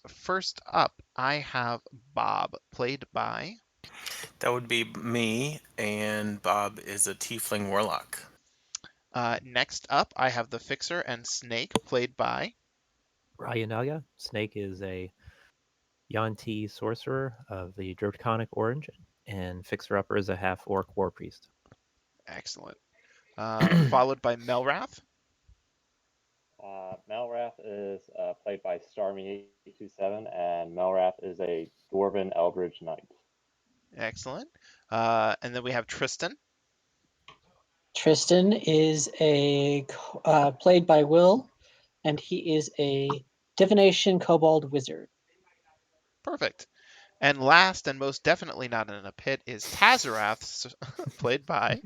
First up, I have Bob, played by. That would be me, and Bob is a tiefling warlock. Next up, I have the Fixer and Snake, played by. Ryanaga. Snake is a Yuan-Ti sorcerer of the Draconic Orange, and Fixer Upper is a half orc war priest. Excellent. Followed by Melrath. Malrath is played by Starmy827, and Malrath is a Dwarven Eldridge Knight. Excellent. And then we have Tristan. Tristan is a played by Will, and he is a divination kobold wizard. Perfect. And last and most definitely not in a pit is Tazarath, played by.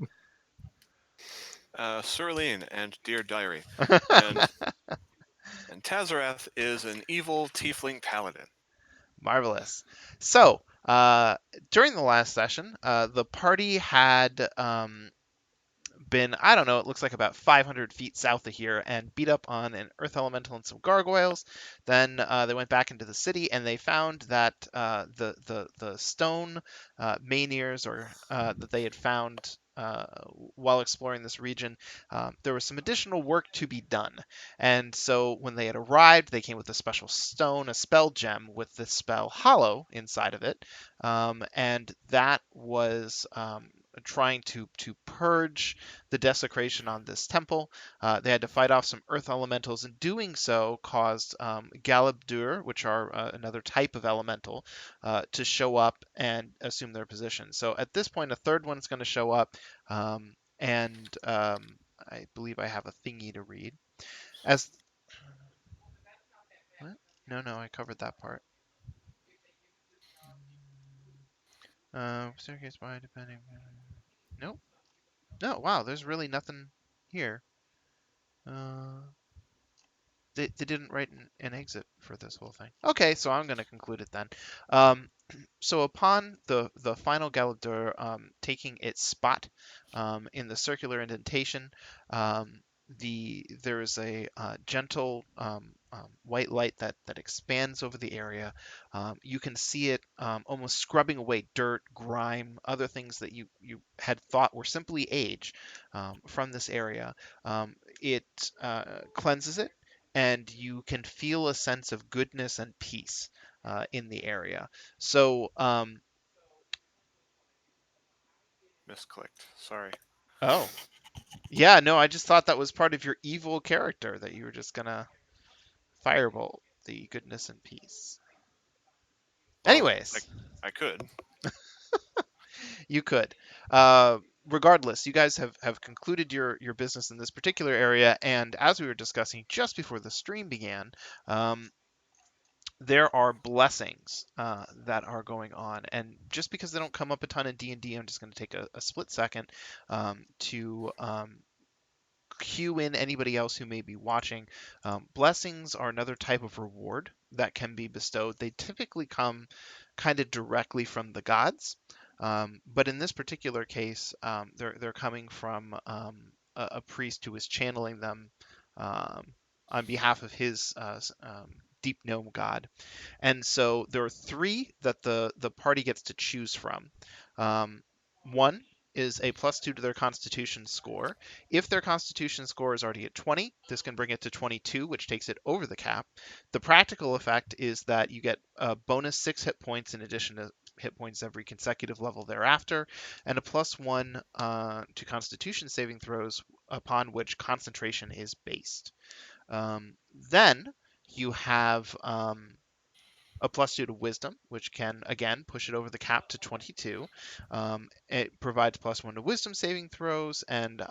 Surline and Dear Diary. And Tazarath is an evil tiefling paladin. Marvelous. So, during the last session, the party had been, I don't know, it looks like about 500 feet south of here and beat up on an earth elemental and some gargoyles. Then they went back into the city and they found that the stone menhirs or that they had found while exploring this region, there was some additional work to be done. And so when they had arrived, they came with a special stone, a spell gem with the spell Hollow inside of it. And that was trying to purge the desecration on this temple. They had to fight off some earth elementals, and doing so caused Galabdur, which are another type of elemental, to show up and assume their position. So at this point, a third one's going to show up, and I believe I have a thingy to read. As what? No, I covered that part. Staircase wide, depending. Nope. No, wow, there's really nothing here. Uh, they didn't write an exit for this whole thing. Okay, so I'm going to conclude it then. So upon the final Galadur taking its spot in the circular indentation, there is a gentle white light that expands over the area. You can see it almost scrubbing away dirt, grime, other things that you had thought were simply age from this area. It cleanses it, and you can feel a sense of goodness and peace in the area. So, Misclicked. Sorry. oh, yeah, no, I just thought that was part of your evil character that you were just gonna firebolt the goodness and peace. Well, Anyways, I could. you could. Uh, Regardless, you guys have concluded your business in this particular area, and as we were discussing just before the stream began, there are blessings that are going on, and just because they don't come up a ton in D&D, I'm just going to take a split second to cue in anybody else who may be watching. Blessings are another type of reward that can be bestowed. They typically come kind of directly from the gods, but in this particular case, they're coming from a priest who is channeling them on behalf of his deep gnome god. And so there are three that the party gets to choose from. One is a +2 to their Constitution score. If their Constitution score is already at 20, this can bring it to 22, which takes it over the cap. The practical effect is that you get a bonus 6 hit points in addition to hit points every consecutive level thereafter, and a +1 to Constitution saving throws upon which concentration is based. Then you have a +2 to wisdom, which can again push it over the cap to 22. It provides +1 to wisdom saving throws, and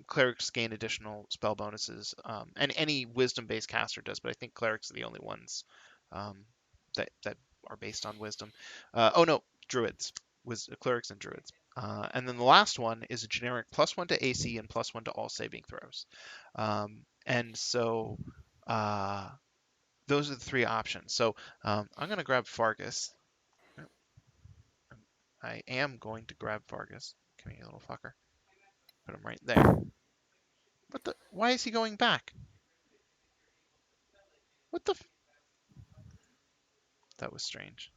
clerics gain additional spell bonuses. And any wisdom-based caster does, but I think clerics are the only ones that are based on wisdom. Oh no, druids, clerics and druids. And then the last one is a generic +1 to AC and +1 to all saving throws. And so those are the three options. So I'm going to grab Fargus. I am going to grab Fargus. Come here, you little fucker. Put him right there. What the? Why is he going back? What the? That was strange.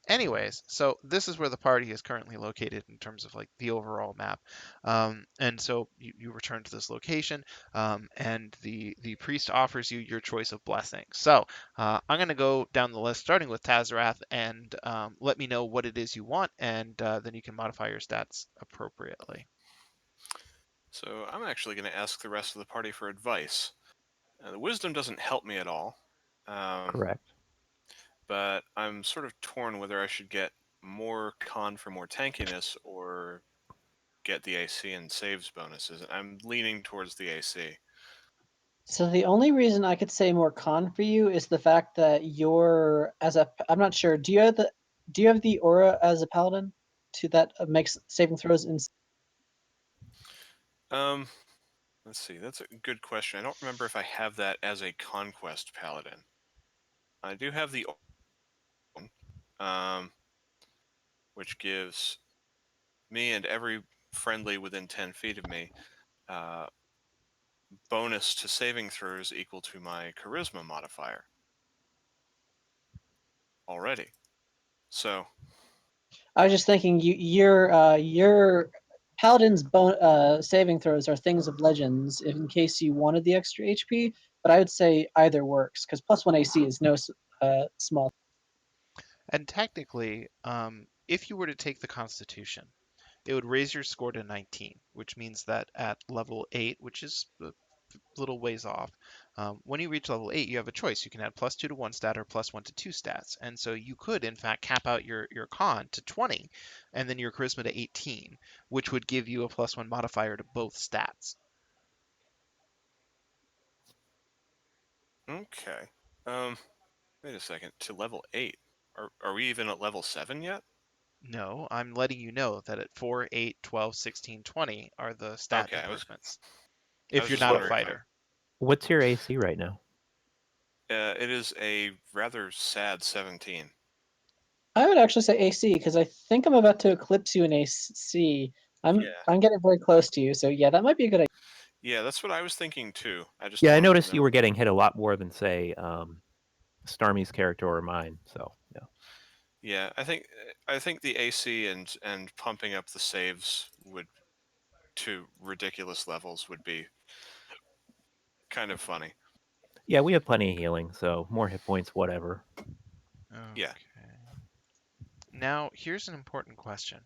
Anyways, so this is where the party is currently located in terms of like the overall map. And so you return to this location, and the priest offers you your choice of blessings. So I'm going to go down the list, starting with Tazarath, and let me know what it is you want, and then you can modify your stats appropriately. So I'm actually going to ask the rest of the party for advice. The wisdom doesn't help me at all, Correct. but I'm sort of torn whether I should get more con for more tankiness or get the AC and saves bonuses. I'm leaning towards the AC. So the only reason I could say more con for you is the fact that I'm not sure. Do you have the aura as a paladin to that makes saving throws in? Um, let's see. That's a good question. I don't remember if I have that as a conquest paladin. I do have the um, which gives me and every friendly within 10 feet of me uh, bonus to saving throws equal to my charisma modifier already. So, I was just thinking your paladin's saving throws are things of legends in case you wanted the extra HP. But I would say either works because +1 AC is no small. And technically, if you were to take the Constitution, it would raise your score to 19, which means that at level 8, which is a little ways off, when you reach level 8, you have a choice. You can add +2 to one stat or +1 to two stats. And so you could, in fact, cap out your con to 20 and then your charisma to 18, which would give you a +1 modifier to both stats. okay. Wait a second. To level 8. Are we even at level 7 yet? No, I'm letting you know that at 4, 8, 12, 16, 20 are the stat Okay, improvements. I If was you're just not a wondering. fighter. What's your AC right now? It is a rather sad 17. I would actually say AC because I think I'm about to eclipse you in AC. Yeah. I'm getting very close to you, so yeah, that might be a good idea. Yeah, that's what I was thinking too. I just Yeah, I wanted to noticed you know. were getting hit a lot more than say Starmie's character or mine. So yeah. Yeah, I think the AC and pumping up the saves would to ridiculous levels would be kind of funny. Yeah, we have plenty of healing, so more hit points, whatever. Yeah. Okay. Now, here's an important question.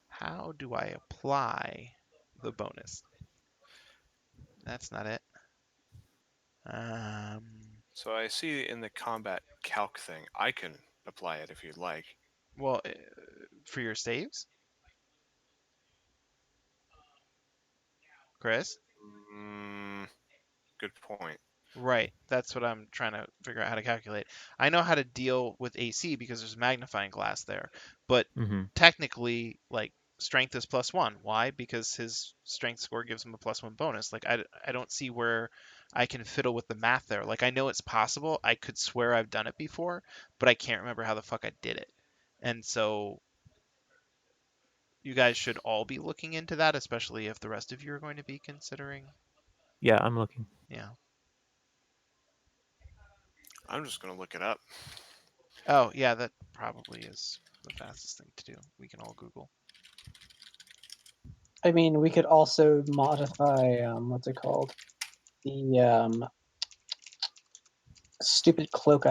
How do I apply the bonus? That's not it. Um, So I see in the combat calc thing, I can apply it if you'd like. well, for your saves, Chris? Mm, good point. Right, that's what I'm trying to figure out how to calculate. I know how to deal with AC because there's magnifying glass there, but Mm-hmm. technically, like, strength is +1. Why? Because his strength score gives him a +1 bonus. Like, I don't see where I can fiddle with the math there. Like, I know it's possible. I could swear I've done it before, but I can't remember how the fuck I did it. And so you guys should all be looking into that, especially if the rest of you are going to be considering. Yeah, I'm looking. Yeah. I'm just gonna look it up. Oh, yeah, that probably is the fastest thing to do. We can all Google. I mean, we could also modify what's it called? The stupid cloak.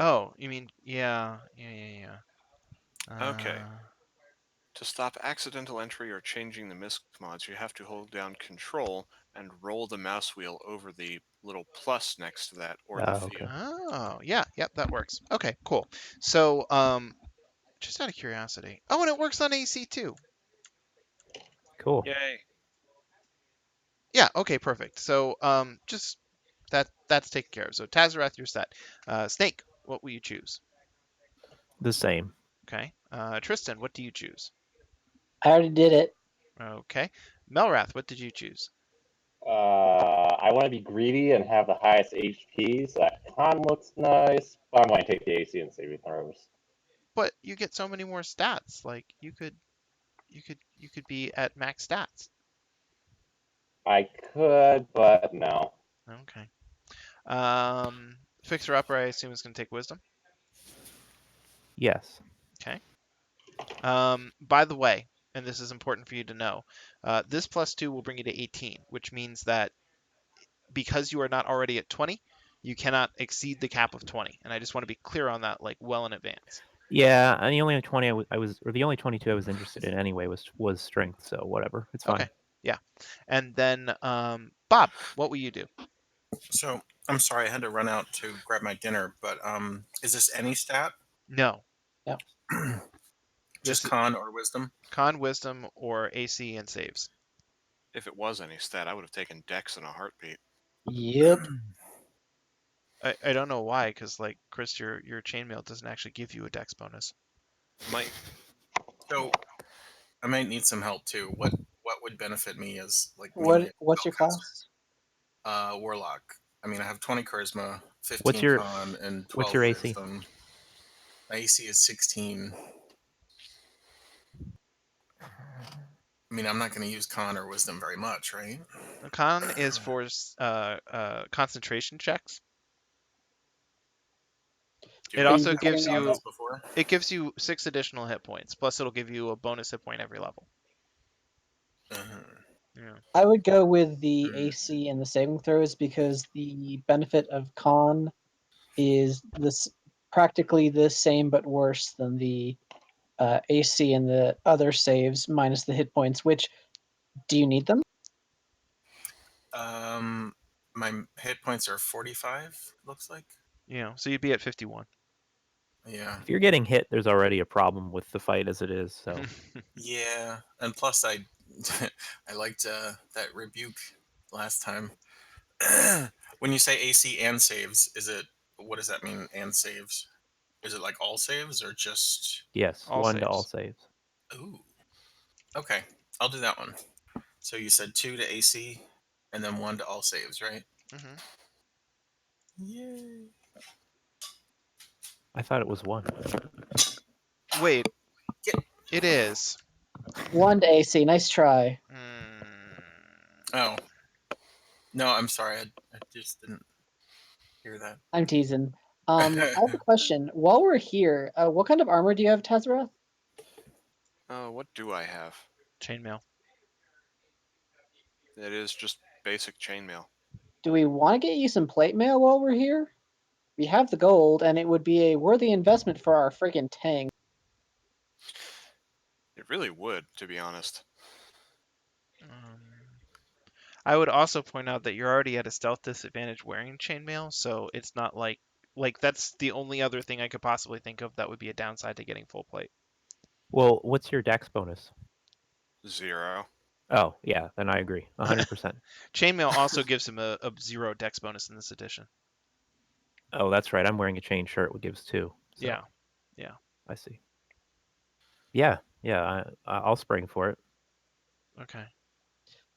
Oh, you mean, yeah. Okay. Uh, To stop accidental entry or changing the misc mods, you have to hold down Control and roll the mouse wheel over the little plus next to that or the Okay. field. oh, yeah, yep, that works. Okay, cool. So, just out of curiosity. Oh, and it works on AC too. Cool. Yay! Yeah, okay, perfect. So, just that's taken care of. So, Tazarath, you're set. Snake, what will you choose? The same. Okay. Tristan, what do you choose? I already did it. Okay. Melrath, what did you choose? I want to be greedy and have the highest HP, so that con looks nice, but I'm going to take the AC and saving throws. But you get so many more stats. Like you could be at max stats. I could, but no. Okay. Um, Fixer upper, I assume, is going to take wisdom. Yes. Okay. By the way, and this is important for you to know, this +2 will bring you to 18, which means that because you are not already at 20, you cannot exceed the cap of 20. And I just want to be clear on that, like, well in advance. Yeah, and the only 20 I was, or the only 22 I was interested in anyway was strength. So whatever, it's fine. Okay. Yeah. And then, Bob, what will you do? So I'm sorry, I had to run out to grab my dinner, but is this any stat? No. Just This is con or wisdom? con, wisdom, or AC and saves. If it was any stat, I would have taken Dex in a heartbeat. Yep. I don't know why, because, like, Chris, your chainmail doesn't actually give you a dex bonus. Might So I might need some help too. What would benefit me as like me What's your class? warlock? I mean, I have 20 charisma, What's 15 your con, and what's 12 your AC? wisdom. My AC is 16. I mean, I'm not going to use con or wisdom very much, right? The con is for concentration checks. It Are you also Have we gives getting done you this before? 6 additional hit points. Plus, it'll give you a bonus hit point every level. Uh-huh. Yeah. I would go with the Hmm. AC and the saving throws because the benefit of con is this practically the same but worse than the AC and the other saves minus the hit points. Which do you need them? Um, my hit points are 45. Looks like. So you'd be at 51. Yeah. If you're getting hit, there's already a problem with the fight as it is. So Yeah, and plus I I liked that rebuke last time. When you say AC and saves, is it what does that mean? And saves? Is it like all saves or just? yes, All 1 to all saves. saves. Ooh, okay, I'll do that one. So you said 2 to AC, and then 1 to all saves, right? Hmm. Yay! I thought it was 1. Wait, Get. it is. 1 to AC. Nice try. Mm, Oh no, I'm sorry. I just didn't hear that. I'm teasing. I have a question. While we're here, what kind of armor do you have, Tazarath? what do I have? chainmail. It is just basic chainmail. Do we want to get you some plate mail while we're here? We have the gold, and it would be a worthy investment for our friggin' tank. It really would, to be honest. Um, I would also point out that you're already at a stealth disadvantage wearing chainmail, so it's not like that's the only other thing I could possibly think of that would be a downside to getting full plate. Well, what's your dex bonus? 0. Oh, yeah, then I agree. 100%. Chainmail also gives him a 0 dex bonus in this edition. Oh, that's right. I'm wearing a chain shirt, which gives 2. So Yeah. Yeah. I see. Yeah, yeah, I'll spring for it. Okay.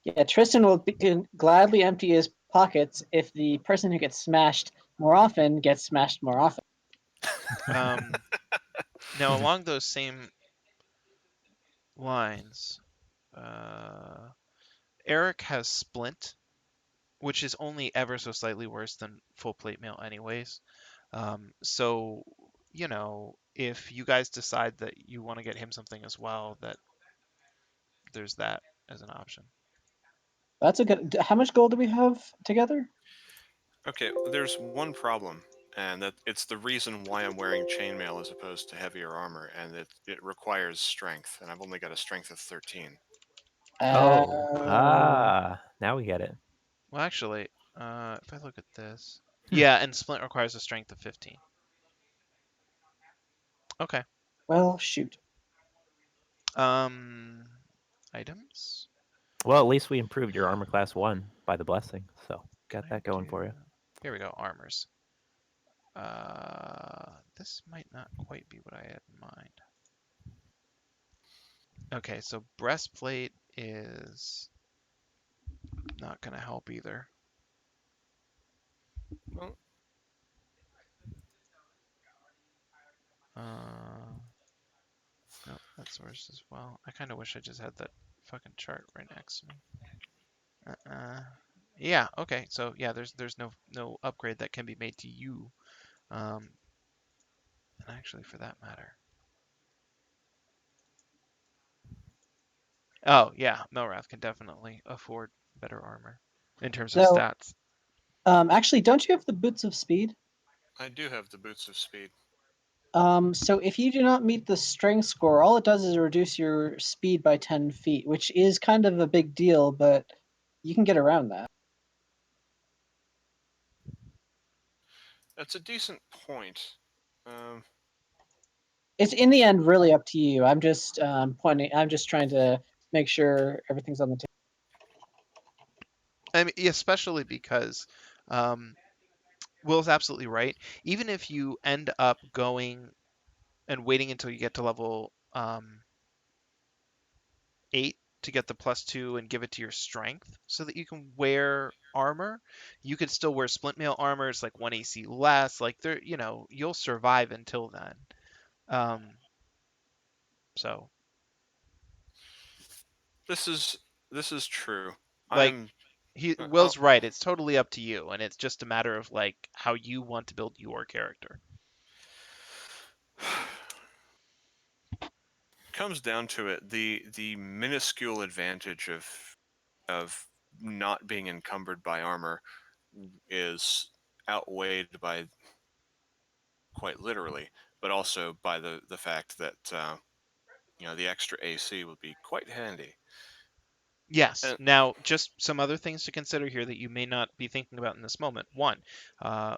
Yeah, Tristan will can gladly empty his pockets if the person who gets smashed more often gets smashed more often. Now along those same lines, Eric has splint, which is only ever so slightly worse than full plate mail anyways. So, if you guys decide that you want to get him something as well, that there's that as an option. That's a good. How much gold do we have together? Okay, there's one problem, and that it's the reason why I'm wearing chainmail as opposed to heavier armor, and it requires strength, and I've only got a strength of 13. Oh, Oh, now we get it. Well, actually, if I look at this, yeah, and splint requires a strength of 15. Okay. well, shoot. Um, items. Well, at least we improved your armor class 1 by the blessing, so Can got I that going do? for you. Here we go. Armors. This might not quite be what I had in mind. Okay, so breastplate is not gonna help either. Well, No, that's worse as well. I kind of wish I just had that fucking chart right next to me. Yeah, okay. So yeah, there's no upgrade that can be made to you. Um, and actually, for that matter. Oh yeah, Melrath can definitely afford better armor in terms of So, stats. actually, don't you have the boots of speed? I do have the boots of speed. So if you do not meet the strength score, all it does is reduce your speed by 10 feet, which is kind of a big deal, but you can get around that. That's a decent point. Um, It's in the end really up to you. I'm just I'm just trying to make sure everything's on the table. I mean, especially because um, Will's absolutely right. Even if you end up going and waiting until you get to level 8 to get the +2 and give it to your strength so that you can wear armor, you could still wear splint mail armor. It's like 1 AC less. Like there, you'll survive until then. Um, so this is this is true. like I'm. I'll, Will's right. It's totally up to you, and it's just a matter of like how you want to build your character. comes down to it, the minuscule advantage of not being encumbered by armor is outweighed by, quite literally, but also by the fact that the extra AC would be quite handy. Yes. And Now, just some other things to consider here that you may not be thinking about in this moment. One, uh,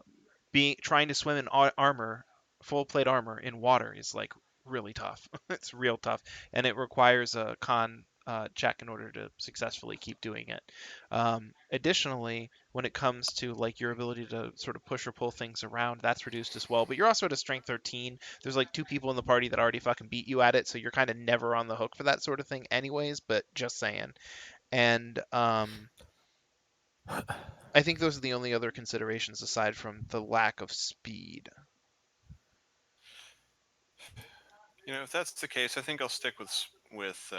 being trying to swim in armor, full plate armor in water is like really tough. It's real tough, and it requires a con check in order to successfully keep doing it. Additionally, when it comes to like your ability to sort of push or pull things around, that's reduced as well. But you're also at a strength 13. There's like 2 people in the party that already fucking beat you at it, so you're kind of never on the hook for that sort of thing, anyways. But just saying. And I think those are the only other considerations aside from the lack of speed. if that's the case, I think I'll stick with.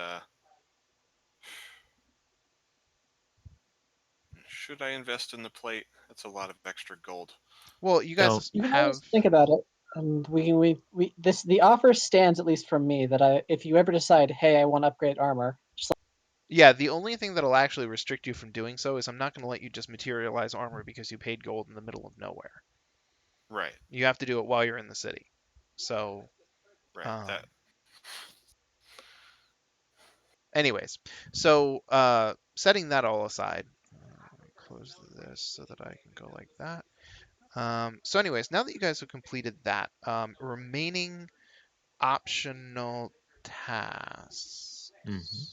Should I invest in the plate? That's a lot of extra gold. Well, you Don't. guys You can have. always think about it, and we this the offer stands at least from me that if you ever decide, hey, I want to upgrade armor, just Yeah, the only thing that'll actually restrict you from doing so is I'm not going to let you just materialize armor because you paid gold in the middle of nowhere. Right, You have to do it while you're in the city. So, right. um, That anyways, so setting that all aside, close this so that I can go like that. So, anyways, now that you guys have completed that, remaining optional tasks. Mm-hmm.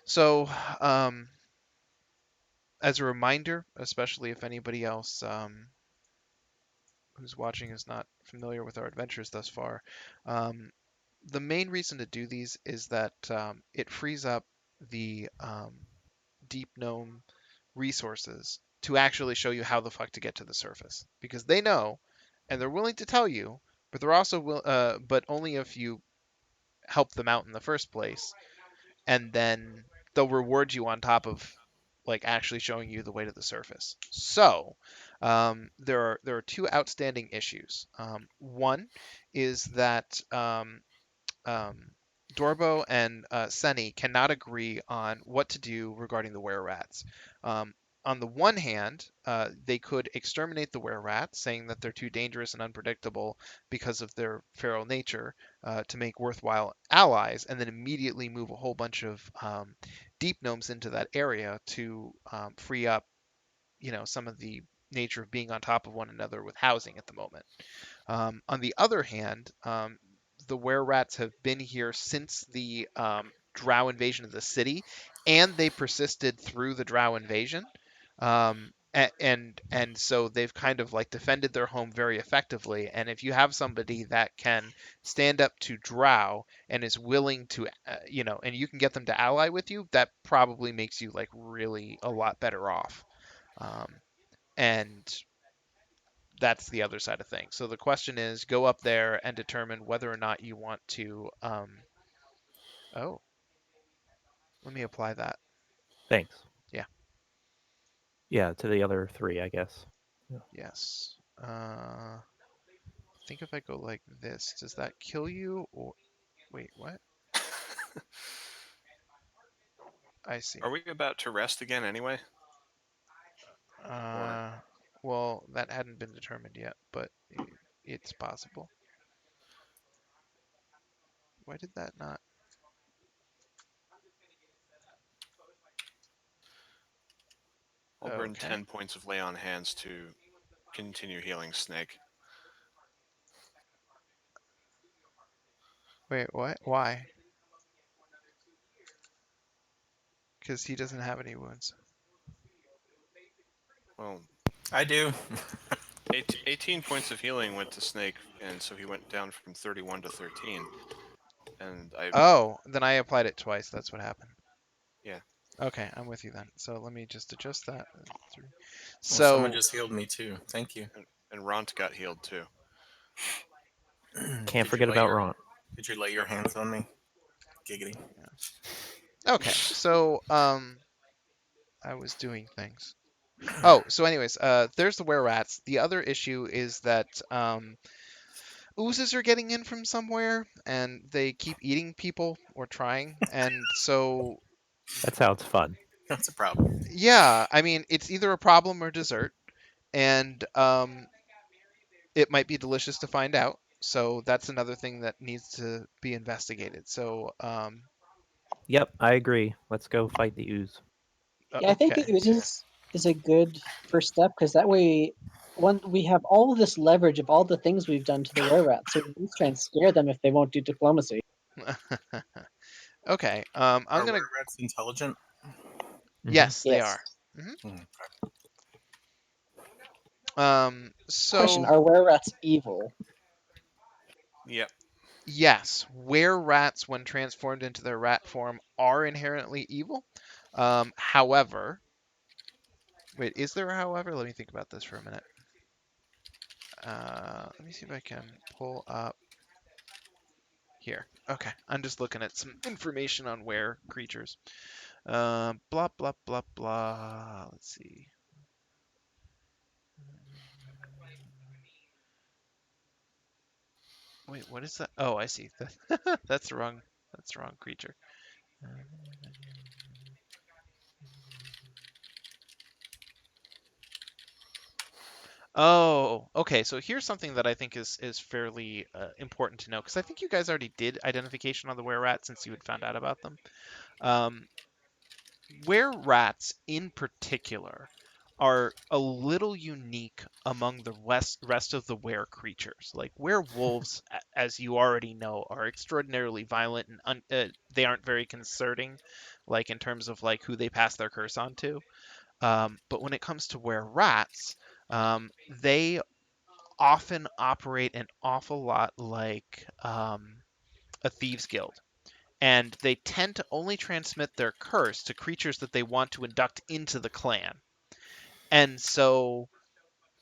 So, as a reminder, especially if anybody else who's watching is not familiar with our adventures thus far, um, the main reason to do these is that it frees up the deep gnome resources to actually show you how the fuck to get to the surface because they know and they're willing to tell you, but they're also but only if you help them out in the first place, and then they'll reward you on top of like actually showing you the way to the surface. So there are 2 outstanding issues. One is that um, Dorbo and Seni cannot agree on what to do regarding the were-rats. Um, on the one hand, they could exterminate the were-rats, saying that they're too dangerous and unpredictable because of their feral nature to make worthwhile allies, and then immediately move a whole bunch of deep gnomes into that area to free up, some of the nature of being on top of one another with housing at the moment. On the other hand, the were-rats have been here since the drow invasion of the city, and they persisted through the drow invasion. And so they've kind of like defended their home very effectively. And if you have somebody that can stand up to drow and is willing to, and you can get them to ally with you, that probably makes you like really a lot better off. And that's the other side of things. So the question is, go up there and determine whether or not you want to. Oh, let me apply that. Thanks. Yeah. Yeah, to the other 3, I guess. Yes. I think if I go like this, does that kill you or wait, what? I see. Are we about to rest again anyway? Or Uh, well, that hadn't been determined yet, but it's possible. Why did that not? I'll burn Okay. 10 points of lay on hands to continue healing Snake. Wait, what? Why? Because he doesn't have any wounds. Well, I do. 18 points of healing went to Snake, and so he went down from 31 to 13. And Oh, then I applied it twice. That's what happened. Yeah. Okay, I'm with you then. So let me just adjust that. Well, someone So just healed me too. Thank you. and Ront got healed too. Can't Did you forget lay about your Ron. Did you lay your hands on me? Giggity. okay, so I was doing things. Oh, so anyways, there's the were rats. The other issue is that oozes are getting in from somewhere, and they keep eating people or trying, and so That sounds fun. That's a problem. yeah, I mean it's either a problem or dessert, and it might be delicious to find out. So that's another thing that needs to be investigated. So Yep, I agree. Let's go fight the ooze. Yeah, I think the okay, oozes is a good first step because that way, one we have all of this leverage of all the things we've done to the were rats, so we can try and scare them if they won't do diplomacy. okay. I'm Are gonna. were rats intelligent? Hmm. Yes, they Yes. are. Hmm. Question: So Are were rats evil? Yep. yes, were rats, when transformed into their rat form, are inherently evil. However, wait, is there a however? Let me think about this for a minute. Let me see if I can pull up here. Okay, I'm just looking at some information on were creatures. Blah blah blah blah. Let's see. Wait, what is that? Oh, I see. That's the wrong. That's the wrong creature. Oh, okay. So here's something that I think is fairly important to know because I think you guys already did identification on the were rat since you had found out about them. Um, were rats in particular are a little unique among the rest of the were creatures. Like werewolves, as you already know, are extraordinarily violent and they aren't very concerning, like in terms of like who they pass their curse on to. But when it comes to were rats, they often operate an awful lot like a thieves guild, and they tend to only transmit their curse to creatures that they want to induct into the clan. And so,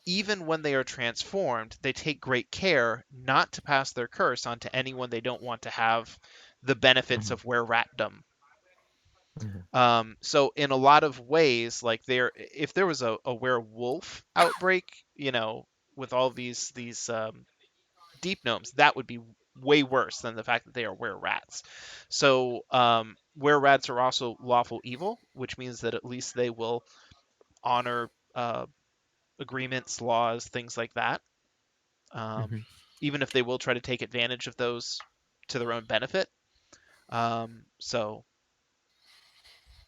even when they are transformed, they take great care not to pass their curse on to anyone they don't want to have the benefits Hmm. of were ratdom. Hmm. So in a lot of ways, like if there was a werewolf outbreak, with all these deep gnomes, that would be way worse than the fact that they are were rats. So were rats are also lawful evil, which means that at least they will honor agreements, laws, things like that. Um, Hmm. even if they will try to take advantage of those to their own benefit. So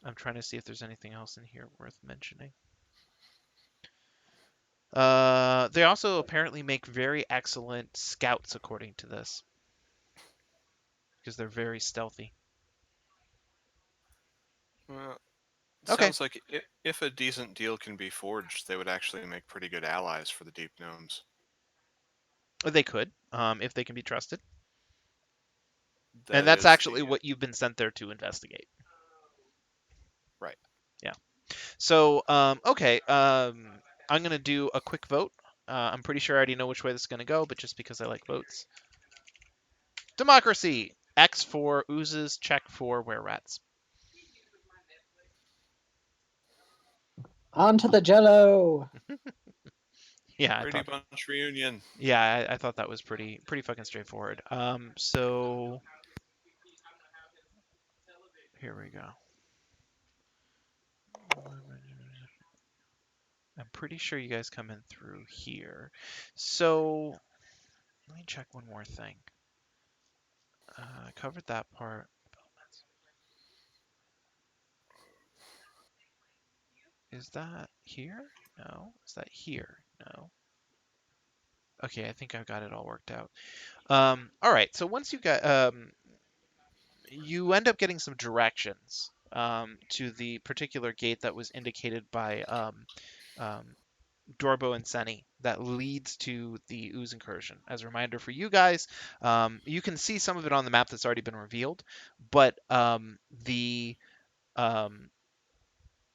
I'm trying to see if there's anything else in here worth mentioning. They also apparently make very excellent scouts, according to this, because they're very stealthy. Well, it Okay, sounds like if a decent deal can be forged, they would actually make pretty good allies for the deep gnomes. they could, if they can be trusted. And That that's is actually what you've been sent there to investigate. right. Yeah. So, okay, I'm gonna do a quick vote. I'm pretty sure I already know which way this is gonna go, but just because I like votes. Democracy. X for oozes, check for were rats. On to the Jello. Yeah, I Brady thought. Bunch reunion. Yeah, I thought that was pretty fucking straightforward. So here we go. I'm pretty sure you guys come in through here. So let me check one more thing. I covered that part. Is that here? No. Is that here? No. Okay, I think I've got it all worked out. All right. So once you get, you end up getting some directions to the particular gate that was indicated by um, Dorbo and Seni that leads to the Ooze incursion. As a reminder for you guys, you can see some of it on the map that's already been revealed, but the um,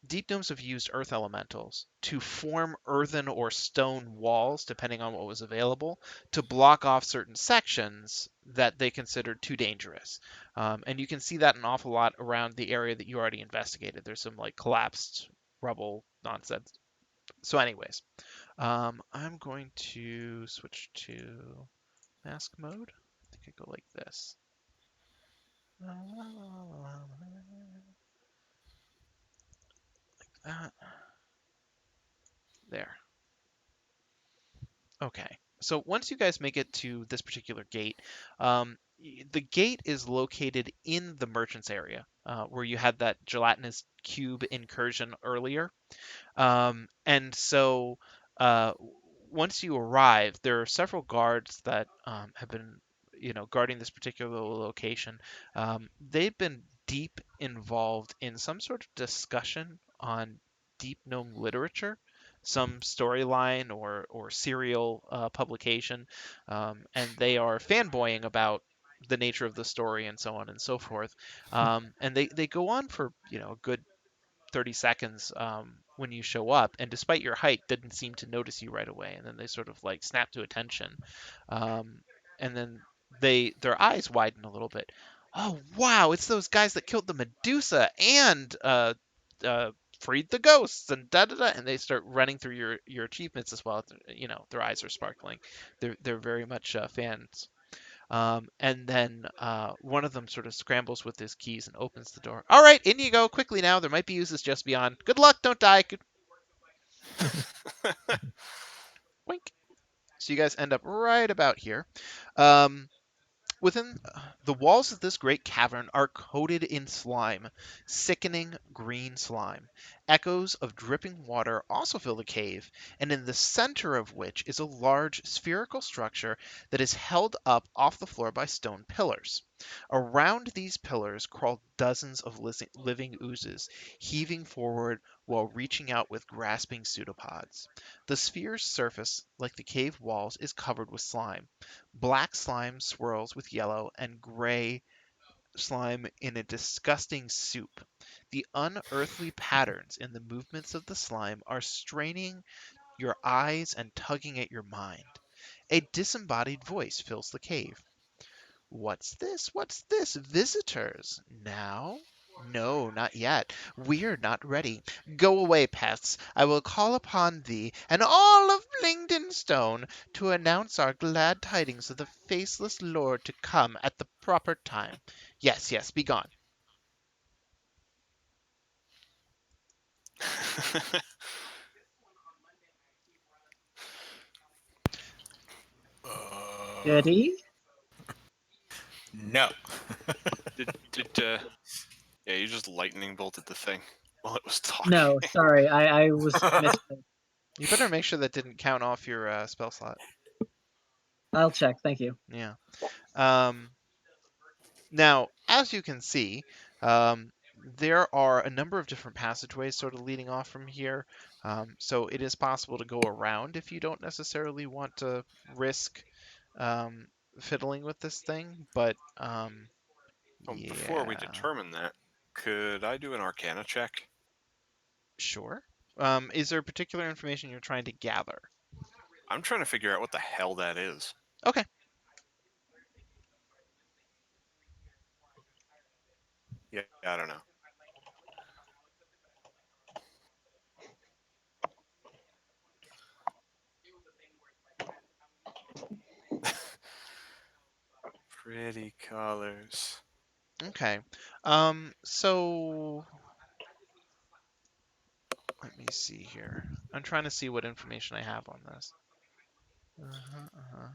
deep domes have used earth elementals to form earthen or stone walls, depending on what was available, to block off certain sections that they considered too dangerous. And you can see that an awful lot around the area that you already investigated. There's some like collapsed rubble nonsense. So, anyways, I'm going to switch to mask mode. I think I go like this. Like that. There. Okay. So once you guys make it to this particular gate, the gate is located in the merchant's area, where you had that gelatinous cube incursion earlier. And so uh, once you arrive, there are several guards that have been, guarding this particular location. They've been deep involved in some sort of discussion on deep gnome literature, some storyline or serial publication, and they are fanboying about the nature of the story and so on and so forth. And they go on for a good 30 seconds when you show up, and despite your height, didn't seem to notice you right away. And then they sort of like snap to attention, um, and then their eyes widen a little bit. Oh wow, it's those guys that killed the Medusa and freed the ghosts and da da da. And they start running through your achievements as well. Their eyes are sparkling. They're very much fans. And then one of them sort of scrambles with his keys and opens the door. All right, in you go quickly now. There might be uses just beyond. Good luck. Don't die. Good... Wink. So you guys end up right about here. Um, Within the walls of this great cavern are coated in slime, sickening green slime. Echoes of dripping water also fill the cave, and in the center of which is a large spherical structure that is held up off the floor by stone pillars. Around these pillars crawl dozens of living oozes, heaving forward while reaching out with grasping pseudopods. The sphere's surface, like the cave walls, is covered with slime. Black slime swirls with yellow and gray slime in a disgusting soup. The unearthly patterns in the movements of the slime are straining your eyes and tugging at your mind. A disembodied voice fills the cave. What's this? What's this? Visitors? Now? No, not yet. We're not ready. Go away, pests. I will call upon thee and all of Blingden Stone to announce our glad tidings of the faceless lord to come at the proper time. Yes, yes, be gone. Goody? No. did yeah, you just lightning bolted the thing while it was talking. No, sorry, I was missed it. You better make sure that didn't count off your spell slot. I'll check. Thank you. Yeah. Um, Now, as you can see, um, there are a number of different passageways sort of leading off from here. So it is possible to go around if you don't necessarily want to risk um, fiddling with this thing. But Well, before we yeah, determine that, could I do an Arcana check? sure. Is there particular information you're trying to gather? I'm trying to figure out what the hell that is. Okay. Yeah, I don't know. Pretty colors. Okay. So let me see here. I'm trying to see what information I have on this. Uh-huh, uh-huh.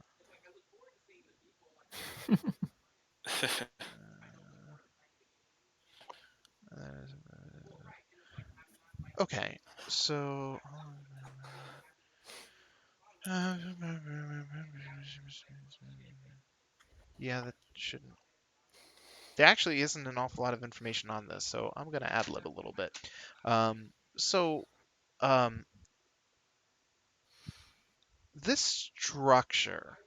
Okay, so yeah, that shouldn't. There actually isn't an awful lot of information on this, so I'm gonna ad lib a little bit. Um, so um, this structure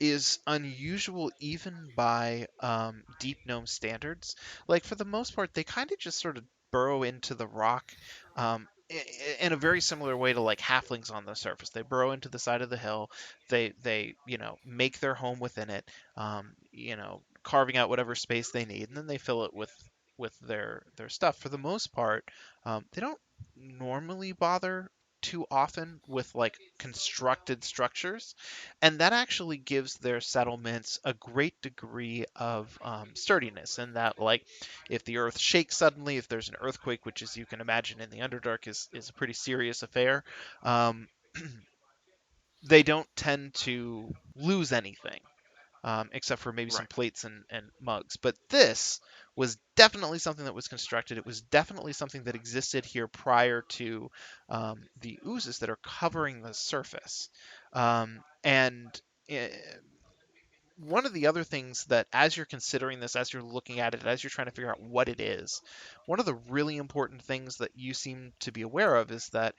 is unusual even by deep gnome standards. Like for the most part, they kind of just sort of burrow into the rock in a very similar way to like halflings on the surface. They burrow into the side of the hill. They make their home within it. Carving out whatever space they need, and then they fill it with their stuff. For the most part, they don't normally bother too often with like constructed structures, and that actually gives their settlements a great degree of sturdiness. And that, like, if the earth shakes suddenly, if there's an earthquake, which, as you can imagine, in the Underdark is a pretty serious affair, um, they don't tend to lose anything. Except for maybe some Right. plates and mugs. But this was definitely something that was constructed. It was definitely something that existed here prior to the oozes that are covering the surface. And eh, one of the other things that, as you're considering this, as you're looking at it, as you're trying to figure out what it is, one of the really important things that you seem to be aware of is that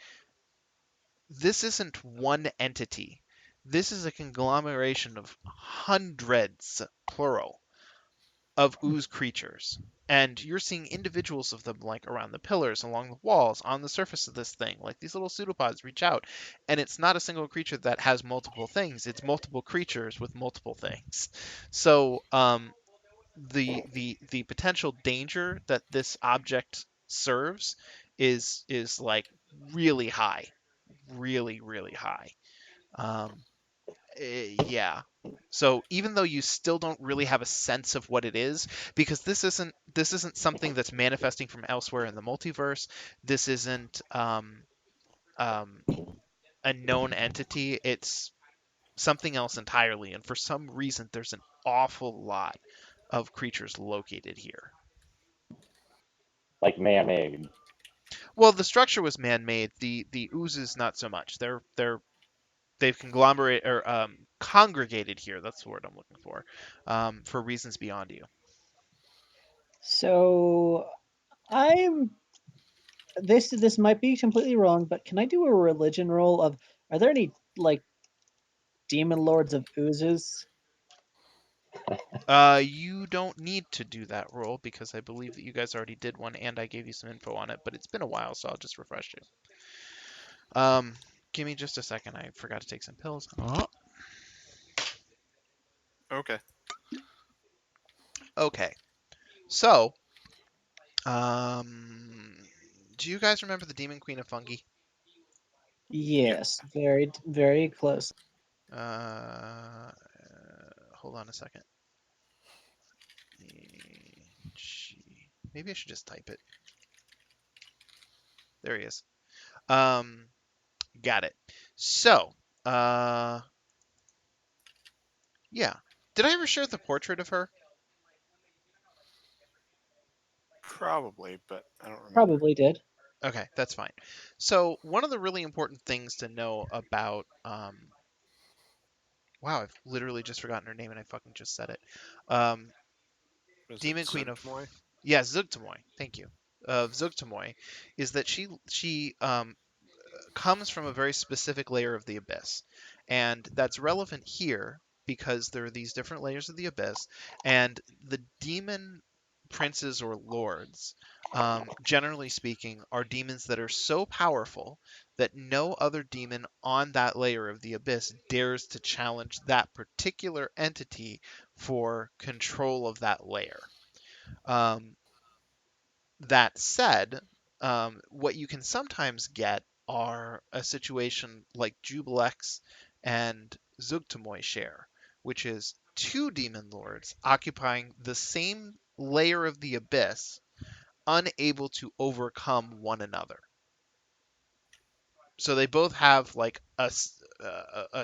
this isn't one entity. This is a conglomeration of hundreds, plural, of ooze creatures. And you're seeing individuals of them like around the pillars, along the walls, on the surface of this thing. Like these little pseudopods reach out. And it's not a single creature that has multiple things. It's multiple creatures with multiple things. So the potential danger that this object serves is like really high. Really, really high. Um, yeah. So even though you still don't really have a sense of what it is, because this isn't something that's manifesting from elsewhere in the multiverse. This isn't um, a known entity. It's something else entirely. And for some reason, there's an awful lot of creatures located here. Like man-made. Well, the structure was man-made. The oozes not so much. They've conglomerated or congregated here. That's the word I'm looking for reasons beyond you. So I'm this might be completely wrong, but can I do a religion roll of are there any like demon lords of oozes? You don't need to do that roll because I believe that you guys already did one and I gave you some info on it, but it's been a while, so I'll just refresh you. Give me just a second. I forgot to take some pills. Oh. Okay. Okay. So, um, do you guys remember the Demon Queen of Fungi? Yep. Yes, very very close. Uh, hold on a second. Maybe I should just type it. There he is. Um, got it. So, uh, yeah. Did I ever share the portrait of her? Probably, but I don't remember. Probably did. Okay, that's fine. So, one of the really important things to know about, wow, I've literally just forgotten her name and I fucking just said it. Was it Demon Queen of, Zugtmoy? yeah, Zugtamoy. Thank you. Of Zugtamoy, is that she comes from a very specific layer of the abyss. And that's relevant here because there are these different layers of the abyss, and the demon princes or lords, generally speaking, are demons that are so powerful that no other demon on that layer of the abyss dares to challenge that particular entity for control of that layer. Um, that said, what you can sometimes get are a situation like Jubilex and Zugtamoy share, which is two demon lords occupying the same layer of the abyss, unable to overcome one another. So they both have like a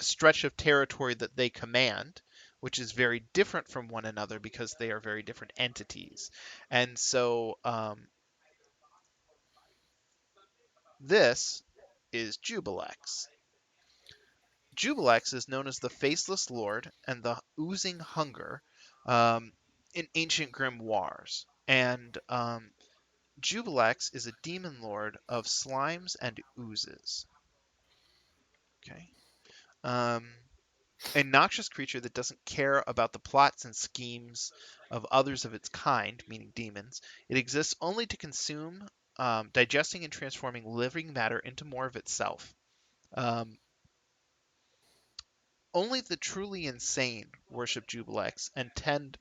stretch of territory that they command, which is very different from one another because they are very different entities. And so this is Jubilex. Jubilex is known as the Faceless Lord and the Oozing Hunger in ancient grimoires. And Jubilex is a demon lord of slimes and oozes. Okay. Um, a noxious creature that doesn't care about the plots and schemes of others of its kind, meaning demons. It exists only to consume, digesting and transforming living matter into more of itself. Um, Only the truly insane worship Jubilex and tend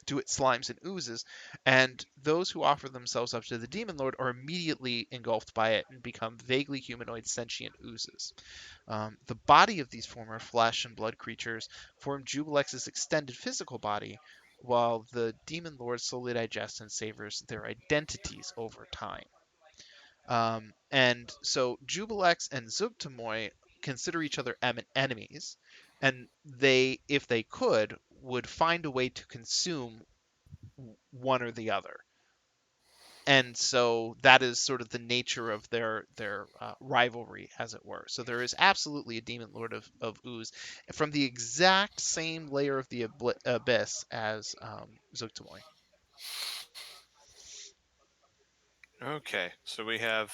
to its slimes and oozes, and those who offer themselves up to the demon lord are immediately engulfed by it and become vaguely humanoid sentient oozes. The body of these former flesh and blood creatures form Jubilex's extended physical body, while the demon lord slowly digests and savors their identities over time. And so Jubilex and Zugtamoy consider each other enemies, and they, if they could, would find a way to consume one or the other. And so that is sort of the nature of their rivalry, as it were. So there is absolutely a demon lord of Ooze from the exact same layer of the abyss as Zugtamoy. Okay, so we have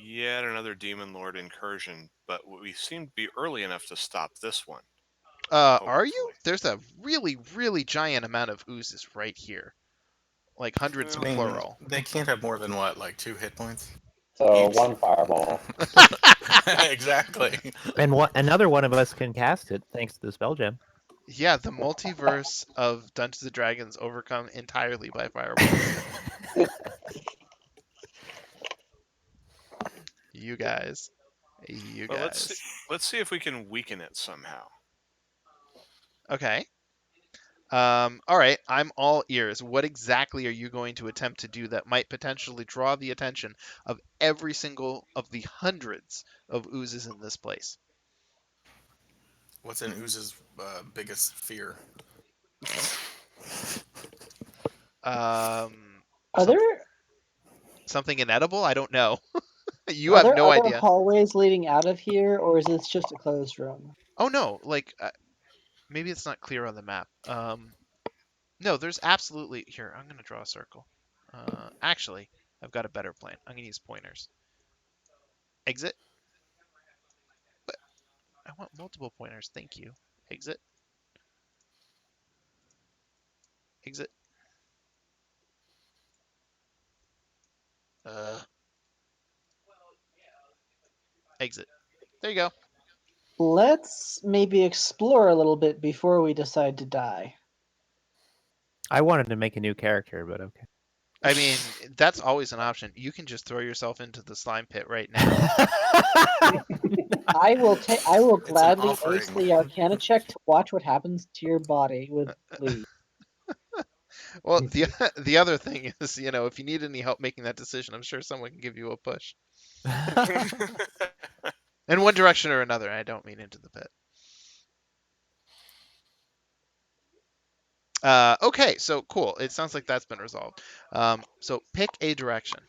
yet another Demon Lord incursion, but we seem to be early enough to stop this one, Are you? hopefully. There's a really, really giant amount of oozes right here, like hundreds I Well, mean, plural. they can't have more than what, like 2 hit points So each? one fireball. Exactly. And another one of us can cast it thanks to the spell gem. Yeah, the multiverse of Dungeons and Dragons overcome entirely by fireballs. You guys. You well, guys. let's see if we can weaken it somehow. Okay. All right, I'm all ears. What exactly are you going to attempt to do that might potentially draw the attention of every single of the hundreds of oozes in this place? What's an Ooze's biggest fear? Are Some there something inedible? I don't know. You are have there no other idea. hallways leading out of here, or is this just a closed room? Oh no, like maybe it's not clear on the map. No, there's absolutely here. I'm gonna draw a circle. Actually, I've got a better plan. I'm gonna use pointers. Exit. But I want multiple pointers. Thank you. Exit. Exit. Uh, Exit. There you go. Let's maybe explore a little bit before we decide to die. I wanted to make a new character, but okay. I mean, that's always an option. You can just throw yourself into the slime pit right now. I will take. I will It's an gladly ace offering. the Arcana check to watch what happens to your body with glee. Well, the the other thing is, if you need any help making that decision, I'm sure someone can give you a push in one direction or another. I don't mean into the pit. Okay, so cool. It sounds like that's been resolved. So pick a direction.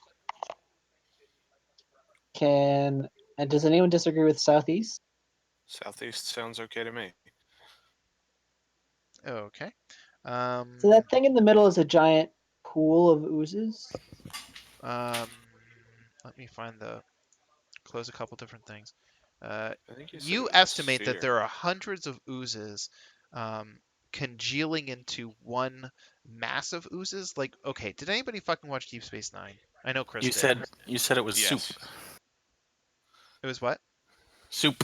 Can and does anyone disagree with southeast? Southeast sounds okay to me. Okay. So that thing in the middle is a giant pool of oozes. Um, Let me find close a couple different things. I think you said it You was a estimate that sphere. there are hundreds of oozes um, congealing into one mass of oozes. Like, okay, did anybody fucking watch Deep Space Nine? I know Chris You did. said you said it was soup. Yes. It was what? Soup.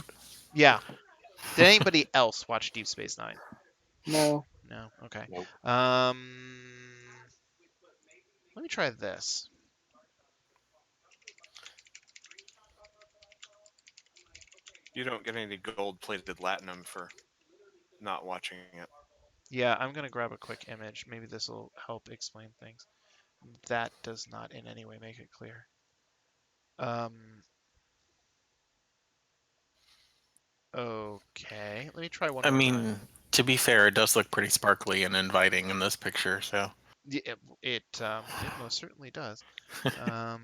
Yeah. Did anybody else watch Deep Space Nine? No. No. Okay. Nope. Let me try this. You don't get any gold-plated latinum for not watching it. Yeah, I'm gonna grab a quick image. Maybe this will help explain things. That does not in any way make it clear. Okay, let me try one I more time. mean, to be fair, it does look pretty sparkly and inviting in this picture. So Yeah, it most certainly does. Um,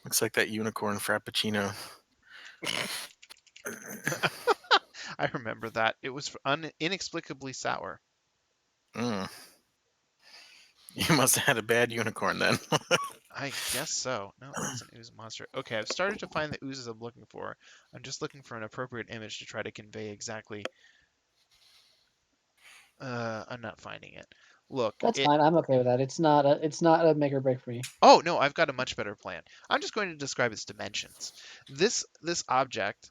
looks like that unicorn frappuccino. I remember that. It was inexplicably sour. Mm. You must have had a bad unicorn then. I guess so. No, that's an ooze monster. Okay, I've started to find the oozes I'm looking for. I'm just looking for an appropriate image to try to convey exactly. I'm not finding it. Look, That's fine. I'm okay with that. It's not a make or break for me. Oh, no, I've got a much better plan. I'm just going to describe its dimensions. This object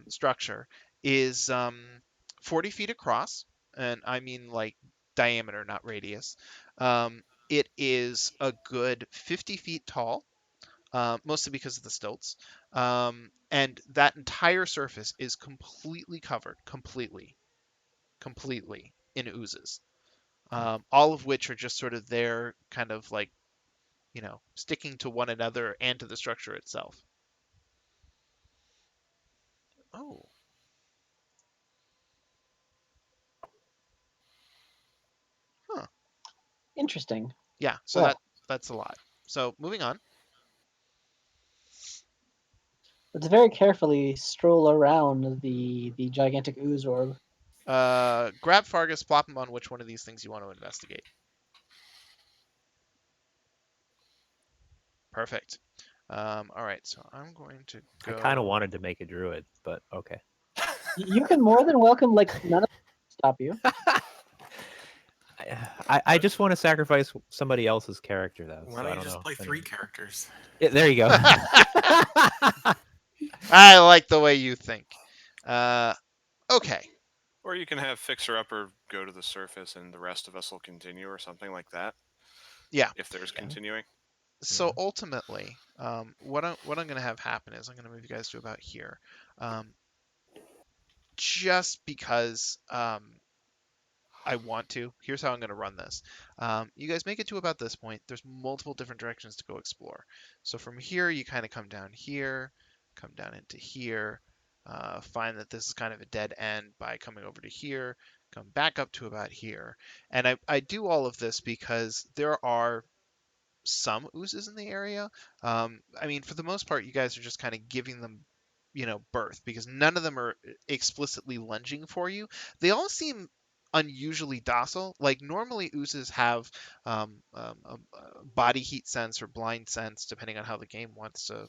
structure is 40 feet across, and I mean like diameter, not radius. It is a good 50 feet tall, mostly because of the stilts. And that entire surface is completely covered, completely in oozes. All of which are just sort of there, kind of like sticking to one another and to the structure itself. Oh, huh. Interesting. Yeah, so Well, that's a lot. So moving on. let's very carefully stroll around the gigantic ooze orb. Grab Fargus, plop him on which one of these things you want to investigate. Perfect. All right, so I'm going to I kind of go. wanted to make a druid, but okay. You can more than welcome. Like none of stop you. I just want to sacrifice somebody else's character though, Why so don't I you don't just know. play I 3 mean, characters? yeah, there you go. I like the way you think. Okay. Or you can have Fixer Upper go to the surface and the rest of us will continue or something like that, Yeah. if there's Yeah. continuing. So ultimately, what I'm going to have happen is I'm going to move you guys to about here, just because I want to. Here's how I'm going to run this. You guys make it to about this point. There's multiple different directions to go explore. So from here, you kind of come down here, come down into here, find that this is kind of a dead end by coming over to here, come back up to about here. And I do all of this because there are some oozes in the area. I mean, for the most part, you guys are just kind of giving them, birth because none of them are explicitly lunging for you. They all seem unusually docile. Like normally, oozes have a body heat sense or blind sense, depending on how the game wants to,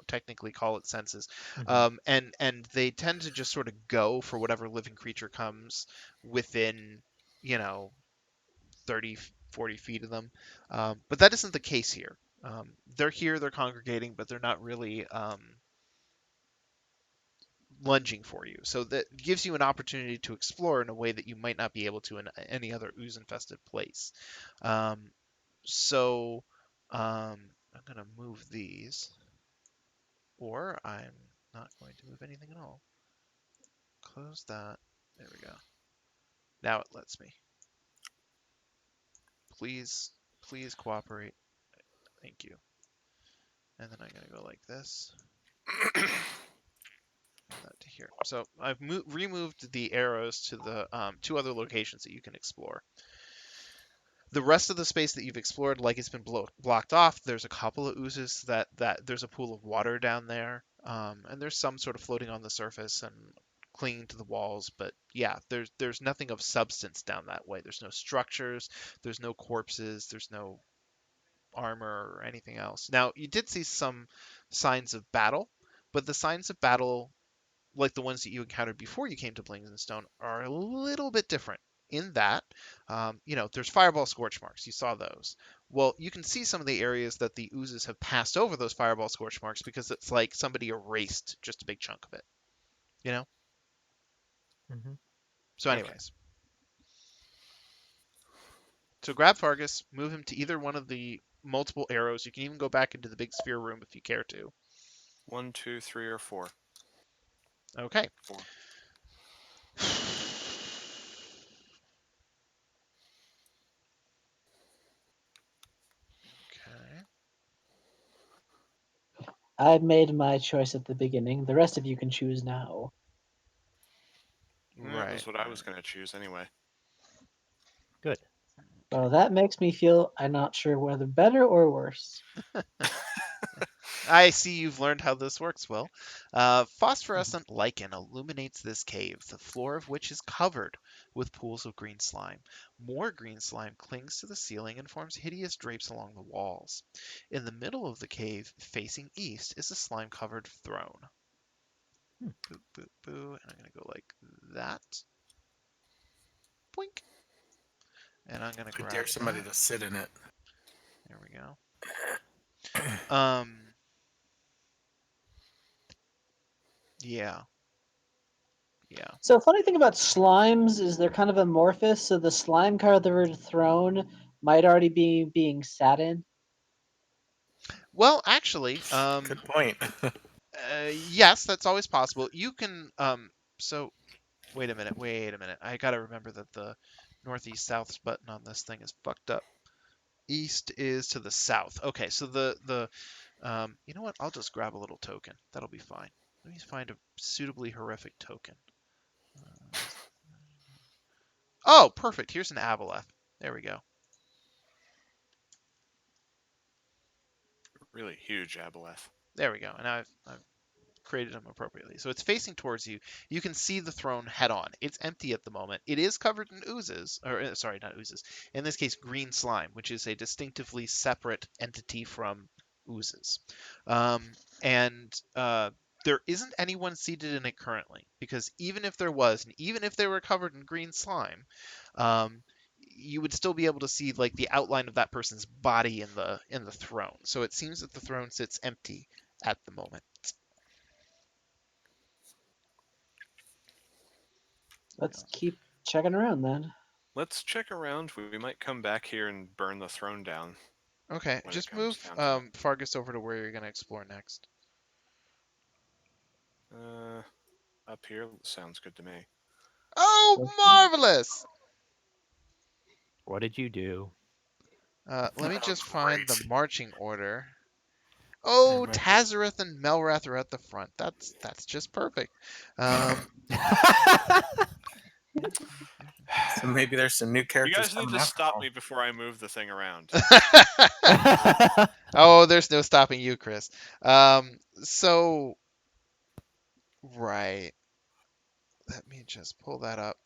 technically call it senses. Mhm. And they tend to just sort of go for whatever living creature comes within, you know, 30, 40 feet of them. But that isn't the case here. They're here, they're congregating, but they're not really lunging for you. So that gives you an opportunity to explore in a way that you might not be able to in any other ooze infested place. Um, so I'm going to move these, or I'm not going to move anything at all. Close that. There we go. Now it lets me. Please, please cooperate. Thank you. And then I'm going to go like this. That to here. So I've removed the arrows to the two other locations that you can explore. The rest of the space that you've explored, like it's been blocked off. There's a couple of oozes that there's a pool of water down there, and there's some sort of floating on the surface and clinging to the walls. But yeah, there's nothing of substance down that way. There's no structures. There's no corpses. There's no armor or anything else. Now you did see some signs of battle, but the signs of battle like the ones that you encountered before you came to Blingstone are a little bit different in that, there's fireball scorch marks. You saw those. Well, you can see some of the areas that the oozes have passed over those fireball scorch marks because it's like somebody erased just a big chunk of it, you know? Mhm. So, Okay. anyways. So grab Fargus, move him to either one of the multiple arrows. You can even go back into the big sphere room if you care to. 1, 2, 3, or 4. Okay. 4. I made my choice at the beginning. The rest of you can choose now. That Right, was what I was right. going to choose anyway. Good. Well, that makes me feel I'm not sure whether better or worse. I see you've learned how this works, Will. Phosphorescent lichen illuminates this cave, the floor of which is covered with pools of green slime. More green slime clings to the ceiling and forms hideous drapes along the walls. In the middle of the cave, facing east, is a slime-covered throne. Hmm. Boo, boo, boo. And I'm going to go like that. Boink. And I'm going to I grab dare somebody that. to sit in it. There we go. Um, yeah, yeah. So, funny thing about slimes is they're kind of amorphous, so the slime covered throne might already be being sat in. Well, actually, Good point. yes, that's always possible. You can, so wait a minute. I gotta remember that the northeast south button on this thing is fucked up. East is to the south. Okay, so you know what? I'll just grab a little token. That'll be fine. Let me find a suitably horrific token. Uh, oh, perfect. Here's an aboleth. There we go. Really huge aboleth. There we go. And I've created them appropriately. So it's facing towards you. You can see the throne head on. It's empty at the moment. It is covered in oozes, or sorry, not oozes. In this case, green slime, which is a distinctively separate entity from oozes. And there isn't anyone seated in it currently, because even if there was, and even if they were covered in green slime, um, you would still be able to see like the outline of that person's body in the throne. So it seems that the throne sits empty at the moment. Let's keep checking around then. Let's check around. We might come back here and burn the throne down Okay, when it just comes move down to it. Fargus over to where you're going to explore next. Up here sounds good to me. Oh, Okay. marvelous! What did you do? Let me Oh, just find the great. marching order. I Oh, might just- Tazareth and Melrath are at the front. That's just perfect. Um, So maybe there's some new You characters guys need coming to after stop all. me before I move the thing around. oh, there's no stopping you, Chris. So right. Let me just pull that up.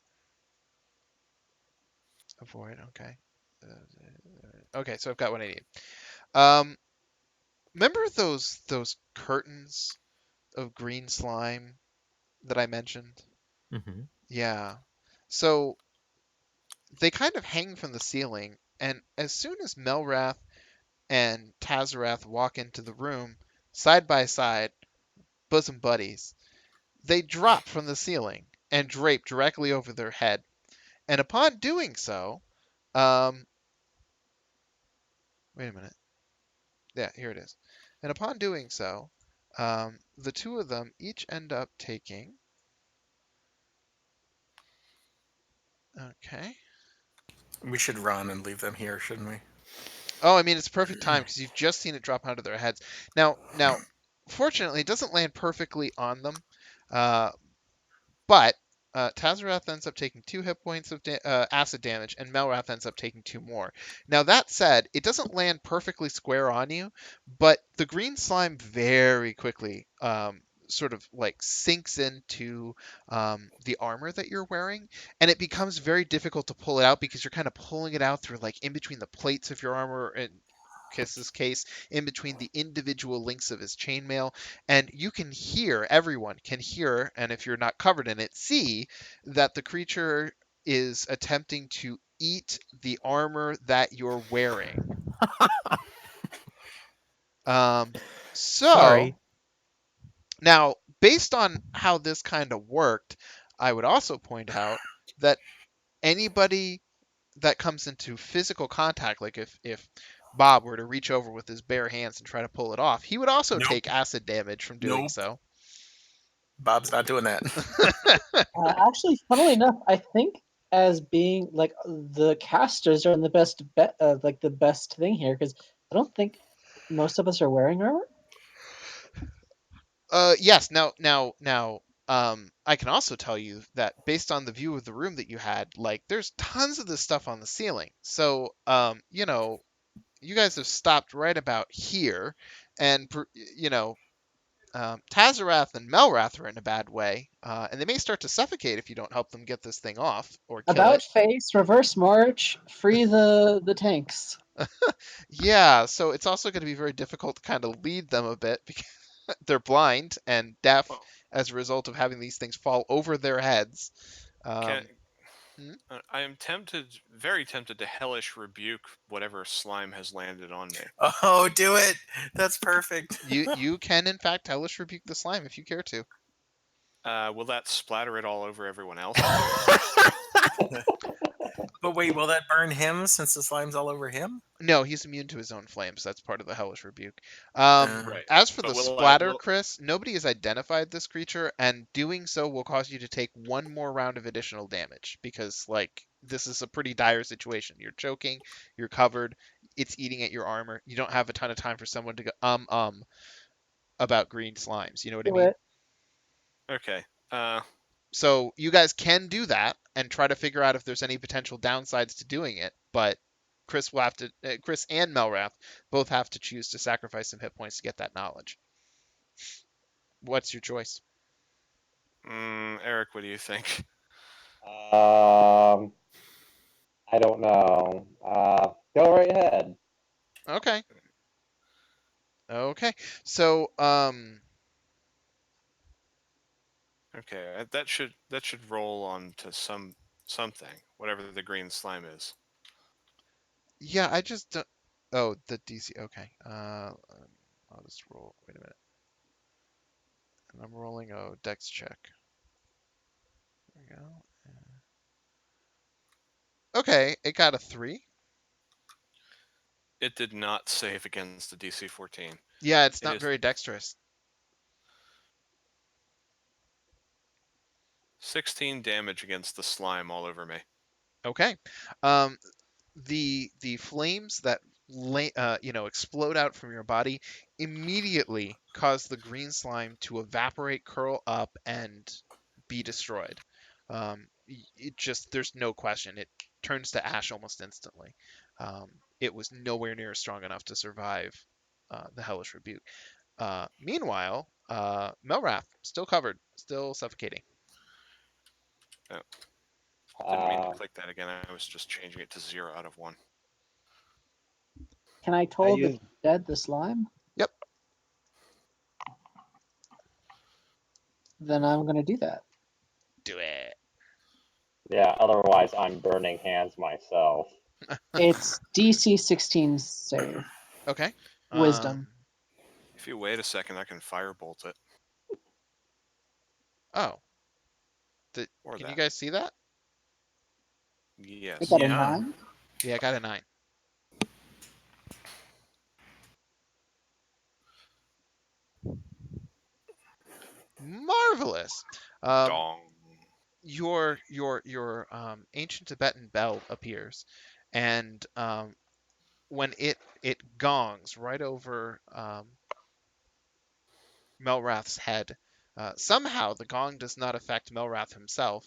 Avoid. Okay. Okay, so I've got what I need. Um, remember those curtains of green slime that I mentioned? hmm Yeah. So they kind of hang from the ceiling, and as soon as Melrath and Tazarath walk into the room, side by side, bosom buddies, they drop from the ceiling and drape directly over their head. And upon doing so, um, wait a minute. Yeah, here it is. And upon doing so, the two of them each end up taking. Okay. We should run and leave them here, shouldn't we? Oh, I mean, it's perfect time because you've just seen it drop out of their heads. Now, fortunately, it doesn't land perfectly on them, uh, but Tazarath ends up taking 2 hit points of acid damage, and Melrath ends up taking 2 more. Now, that said, it doesn't land perfectly square on you, but the green slime very quickly sort of like sinks into the armor that you're wearing, and it becomes very difficult to pull it out because you're kind of pulling it out through like in between the plates of your armor and Kiss's case, in between the individual links of his chainmail, and you can hear, everyone can hear, and if you're not covered in it, see that the creature is attempting to eat the armor that you're wearing. Um, so Sorry. now, based on how this kind of worked, I would also point out that anybody that comes into physical contact, like if Bob were to reach over with his bare hands and try to pull it off, he would also Nope. take acid damage from doing Nope. so. Bob's not doing that. Actually, funnily enough, I think as being like the casters are the best bet, like the best thing here, because I don't think most of us are wearing armor. Yes. I can also tell you that based on the view of the room that you had, like, there's tons of this stuff on the ceiling. So, you guys have stopped right about here, and Tazarath and Melrath are in a bad way, and they may start to suffocate if you don't help them get this thing off or kill it. About face, reverse march, free the tanks. Yeah, so it's also going to be very difficult to kind of lead them a bit because they're blind and deaf Well, as a result of having these things fall over their heads. can Hmm? I am tempted, very tempted to hellish rebuke whatever slime has landed on me. Oh, do it. That's perfect. You can in fact hellish rebuke the slime if you care to. Will that splatter it all over everyone else too? But wait, will that burn him since the slime's all over him? No, he's immune to his own flames. That's part of the hellish rebuke. Right. As for But the will I? splatter, Will Chris, nobody has identified this creature, and doing so will cause you to take one more round of additional damage because, like, this is a pretty dire situation. You're choking, you're covered, it's eating at your armor. You don't have a ton of time for someone to go about green slimes. You know what I Do mean? it. okay. So you guys can do that and try to figure out if there's any potential downsides to doing it, but Chris and Melrath both have to choose to sacrifice some hit points to get that knowledge. What's your choice? Eric, what do you think? I don't know. Go right ahead. Okay. Okay. So, Okay, that should roll on to something, whatever the green slime is. yeah, I just don't... Oh, the DC. Okay. I'll just roll. Wait a minute. And I'm rolling a dex check. There we go. Okay, it got a 3. It did not save against the DC 14. Yeah, it's It not is very dexterous. 16 damage against the slime all over me. Okay. The flames that explode out from your body immediately cause the green slime to evaporate, curl up, and be destroyed. It just there's no question. It turns to ash almost instantly. It was nowhere near strong enough to survive the hellish rebuke. Meanwhile, Melrath still covered, still suffocating. Oh, didn't mean to Uh, click that again. I was just changing it to 0 out of 1. Can I I toll the use dead the slime? Yep. Then I'm gonna do that. Do it. yeah. Otherwise, I'm burning hands myself. It's DC 16 save. Okay. Wisdom. If you wait a second, I can firebolt it. Oh, Or can you that. guys see that? I Yes. got a Yeah. 9. Yeah, I got a 9. Marvelous. Dong. Your ancient Tibetan bell appears, and when it gongs right over Melrath's head. Somehow the gong does not affect Melrath himself,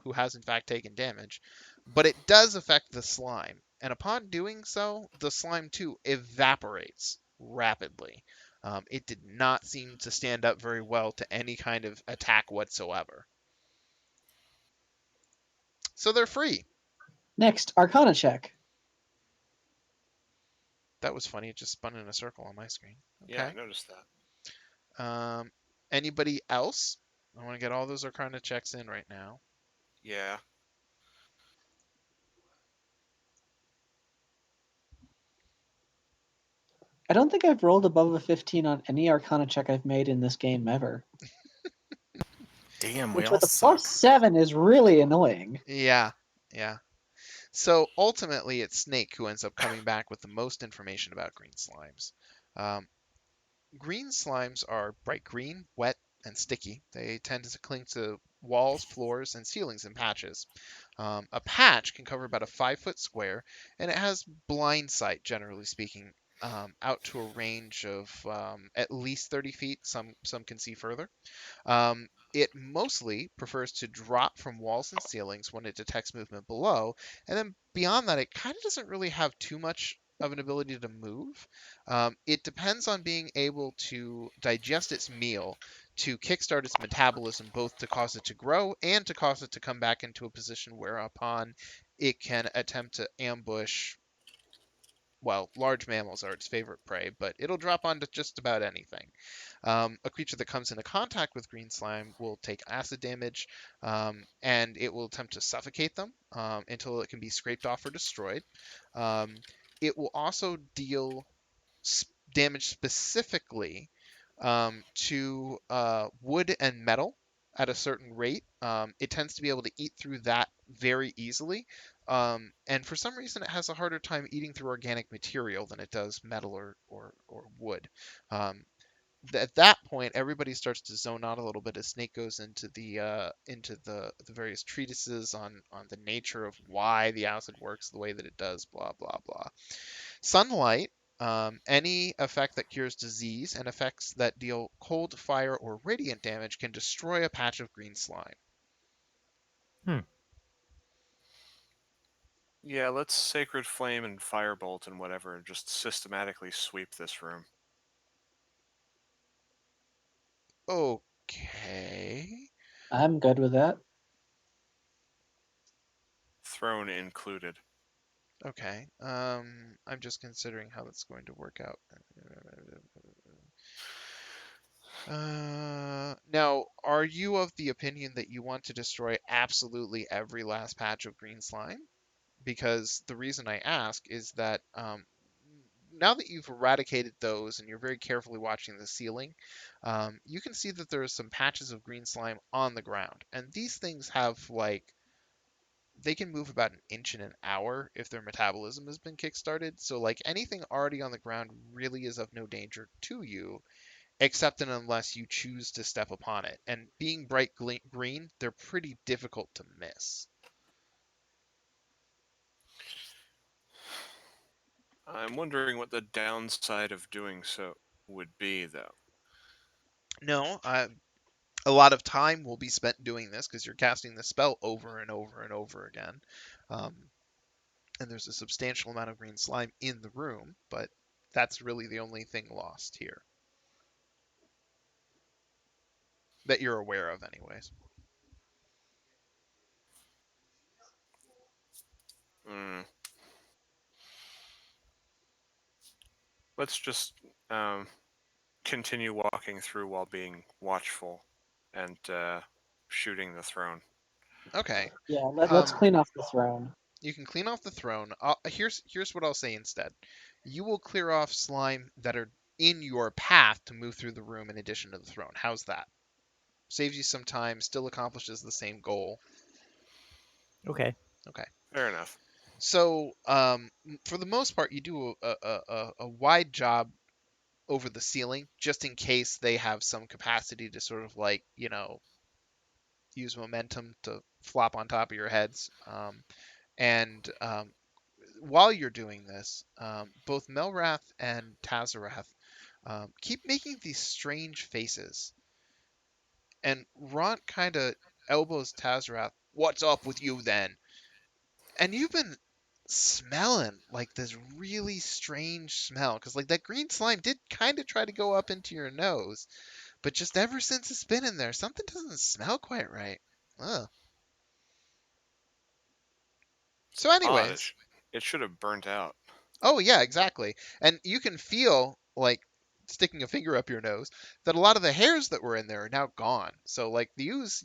who has in fact taken damage, but it does affect the slime. And upon doing so, the slime too evaporates rapidly. It did not seem to stand up very well to any kind of attack whatsoever. So they're free. Next, Arcana check. That was funny. It just spun in a circle on my screen. Yeah, I Okay. noticed that. Anybody else? I want to get all those Arcana checks in right now. Yeah. I don't think I've rolled above a 15 on any Arcana check I've made in this game ever. Damn, we Which all with a suck. +7 is really annoying. Yeah, yeah. So ultimately, it's Snake who ends up coming back with the most information about green slimes. Um, green slimes are bright green, wet, and sticky. They tend to cling to walls, floors, and ceilings in patches. A patch can cover about a 5-foot square, and it has blind sight, generally speaking, out to a range of at least 30 feet. Some can see further. It mostly prefers to drop from walls and ceilings when it detects movement below, and then beyond that, it kind of doesn't really have too much of an ability to move. It depends on being able to digest its meal to kickstart its metabolism, both to cause it to grow and to cause it to come back into a position whereupon it can attempt to ambush. Well, large mammals are its favorite prey, but it'll drop onto just about anything. A creature that comes into contact with green slime will take acid damage, and it will attempt to suffocate them until it can be scraped off or destroyed. Um, it will also deal damage specifically to wood and metal at a certain rate. It tends to be able to eat through that very easily. And for some reason, it has a harder time eating through organic material than it does metal or wood. Um, at that point, everybody starts to zone out a little bit as Snake goes into the various treatises on the nature of why the acid works the way that it does. Blah blah blah. Sunlight, any effect that cures disease and effects that deal cold, fire, or radiant damage can destroy a patch of green slime. Hmm. Yeah, let's Sacred Flame and Firebolt and whatever just systematically sweep this room. Okay. I'm good with that. Throne included. Okay. I'm just considering how that's going to work out. Now, are you of the opinion that you want to destroy absolutely every last patch of green slime? Because the reason I ask is that now that you've eradicated those and you're very carefully watching the ceiling, you can see that there are some patches of green slime on the ground. And these things have, like, they can move about an inch in an hour if their metabolism has been kickstarted. So, like, anything already on the ground really is of no danger to you, except and unless you choose to step upon it. And being bright green, they're pretty difficult to miss. I'm wondering what the downside of doing so would be, though. No, a lot of time will be spent doing this because you're casting the spell over and over and over again. Um, and there's a substantial amount of green slime in the room, but that's really the only thing lost here that you're aware of, anyways. Mm. Let's just um, continue walking through while being watchful and shooting the throne. Okay. Yeah, let's Um, clean off the throne. you can clean off the throne. Here's what I'll say instead. You will clear off slime that are in your path to move through the room in addition to the throne. How's that? Saves you some time, still accomplishes the same goal. Okay. Okay. Fair enough. So, for the most part, you do a wide job over the ceiling, just in case they have some capacity to sort of like, use momentum to flop on top of your heads. And while you're doing this, both Melrath and Tazarath keep making these strange faces. And Ront kind of elbows Tazarath. What's up with you then? And you've been smelling like this really strange smell because like that green slime did kind of try to go up into your nose, but just ever since it's been in there, something doesn't smell quite right. Ugh. So, Odd. anyways, It should have burnt out. oh yeah, exactly. And you can feel like sticking a finger up your nose that a lot of the hairs that were in there are now gone. So like the ooze,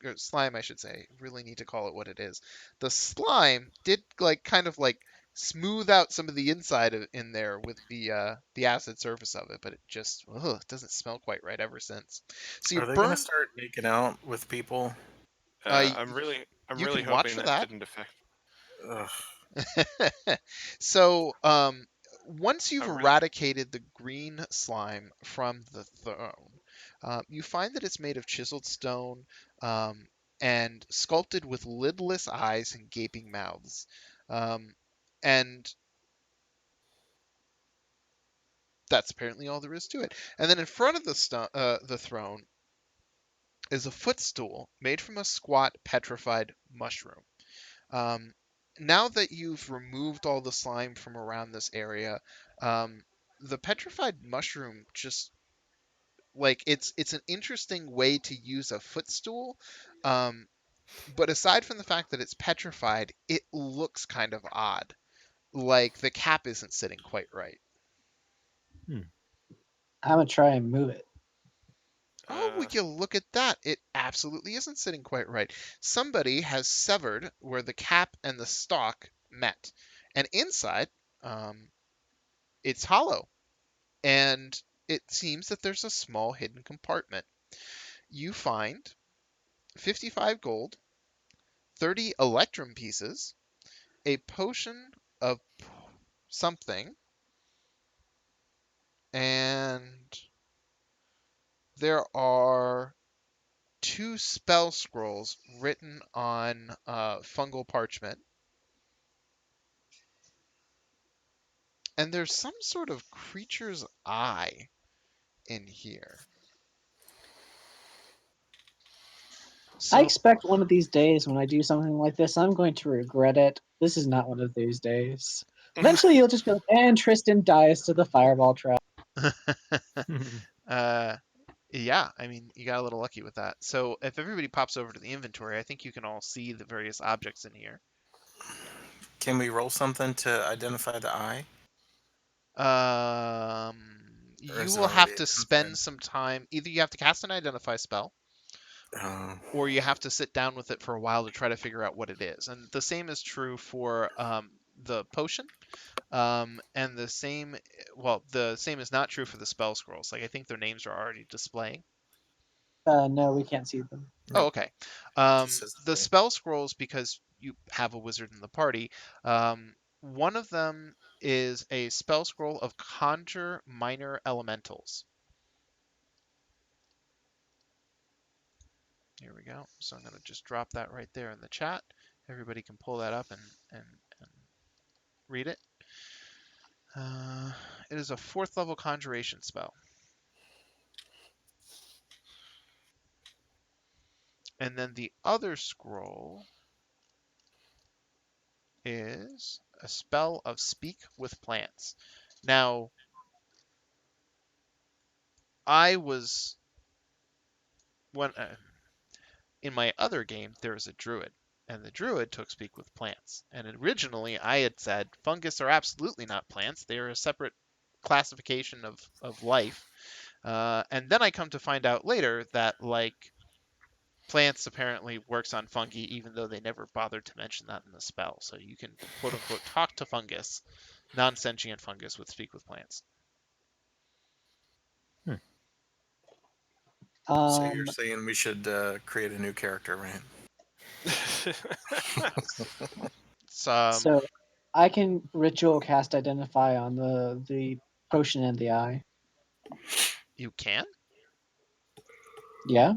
or slime I should say, really need to call it what it is. The slime did like kind of like smooth out some of the inside in there with the acid surface of it, but it just doesn't smell quite right ever since. So you Are they gonna burn start making out with people? uh I'm you really can watch hoping for that that. didn't affect. Ugh. So, once you've I'm really. eradicated the green slime from the throne, you find that it's made of chiseled stone um, and sculpted with lidless eyes and gaping mouths. Um, and That's apparently all there is to it. And then in front of the throne is a footstool made from a squat petrified mushroom. Um, Now that you've removed all the slime from around this area, the petrified mushroom just like it's an interesting way to use a footstool. Um, but aside from the fact that it's petrified, it looks kind of odd. Like the cap isn't sitting quite right. Hmm. I'm gonna try and move it. Oh, Uh, would you look at that? It absolutely isn't sitting quite right. Somebody has severed where the cap and the stalk met. And inside, um, it's hollow. And it seems that there's a small hidden compartment. You find 55 gold, 30 electrum pieces, a potion of something, and there are two spell scrolls written on fungal parchment. And there's some sort of creature's eye in here. I So, expect one of these days when I do something like this, I'm going to regret it. This is not one of these days. Eventually, you'll just be like, and Tristan dies to the fireball trap. uh, yeah, I mean, you got a little lucky with that. So, if everybody pops over to the inventory, I think you can all see the various objects in here. Can we roll something to identify the eye, Um, or you is it will have already to identified? spend some time. Either you have to cast an identify spell, Uh, or you have to sit down with it for a while to try to figure out what it is. And the same is true for the potion. And the same is not true for the spell scrolls. Like I think their names are already displaying. No, we can't see them. Oh, nope. okay. Just says The eye. spell scrolls, because you have a wizard in the party, one of them is a spell scroll of conjure minor elementals. Here we go. So I'm going to just drop that right there in the chat. Everybody can pull that up and read it. Uh, it is a 4th level conjuration spell. And then the other scroll is a spell of speak with plants. Now, I was when in my other game there was a druid, and the druid took speak with plants. And originally I had said fungus are absolutely not plants; they are a separate classification of life. And then I come to find out later that like plants apparently works on fungi, even though they never bothered to mention that in the spell. So you can quote unquote talk to fungus, non-sentient fungus with speak with plants. So you're Um, saying we should create a new character, right? It's, so I can ritual cast identify on the potion and the eye. you can. Yeah,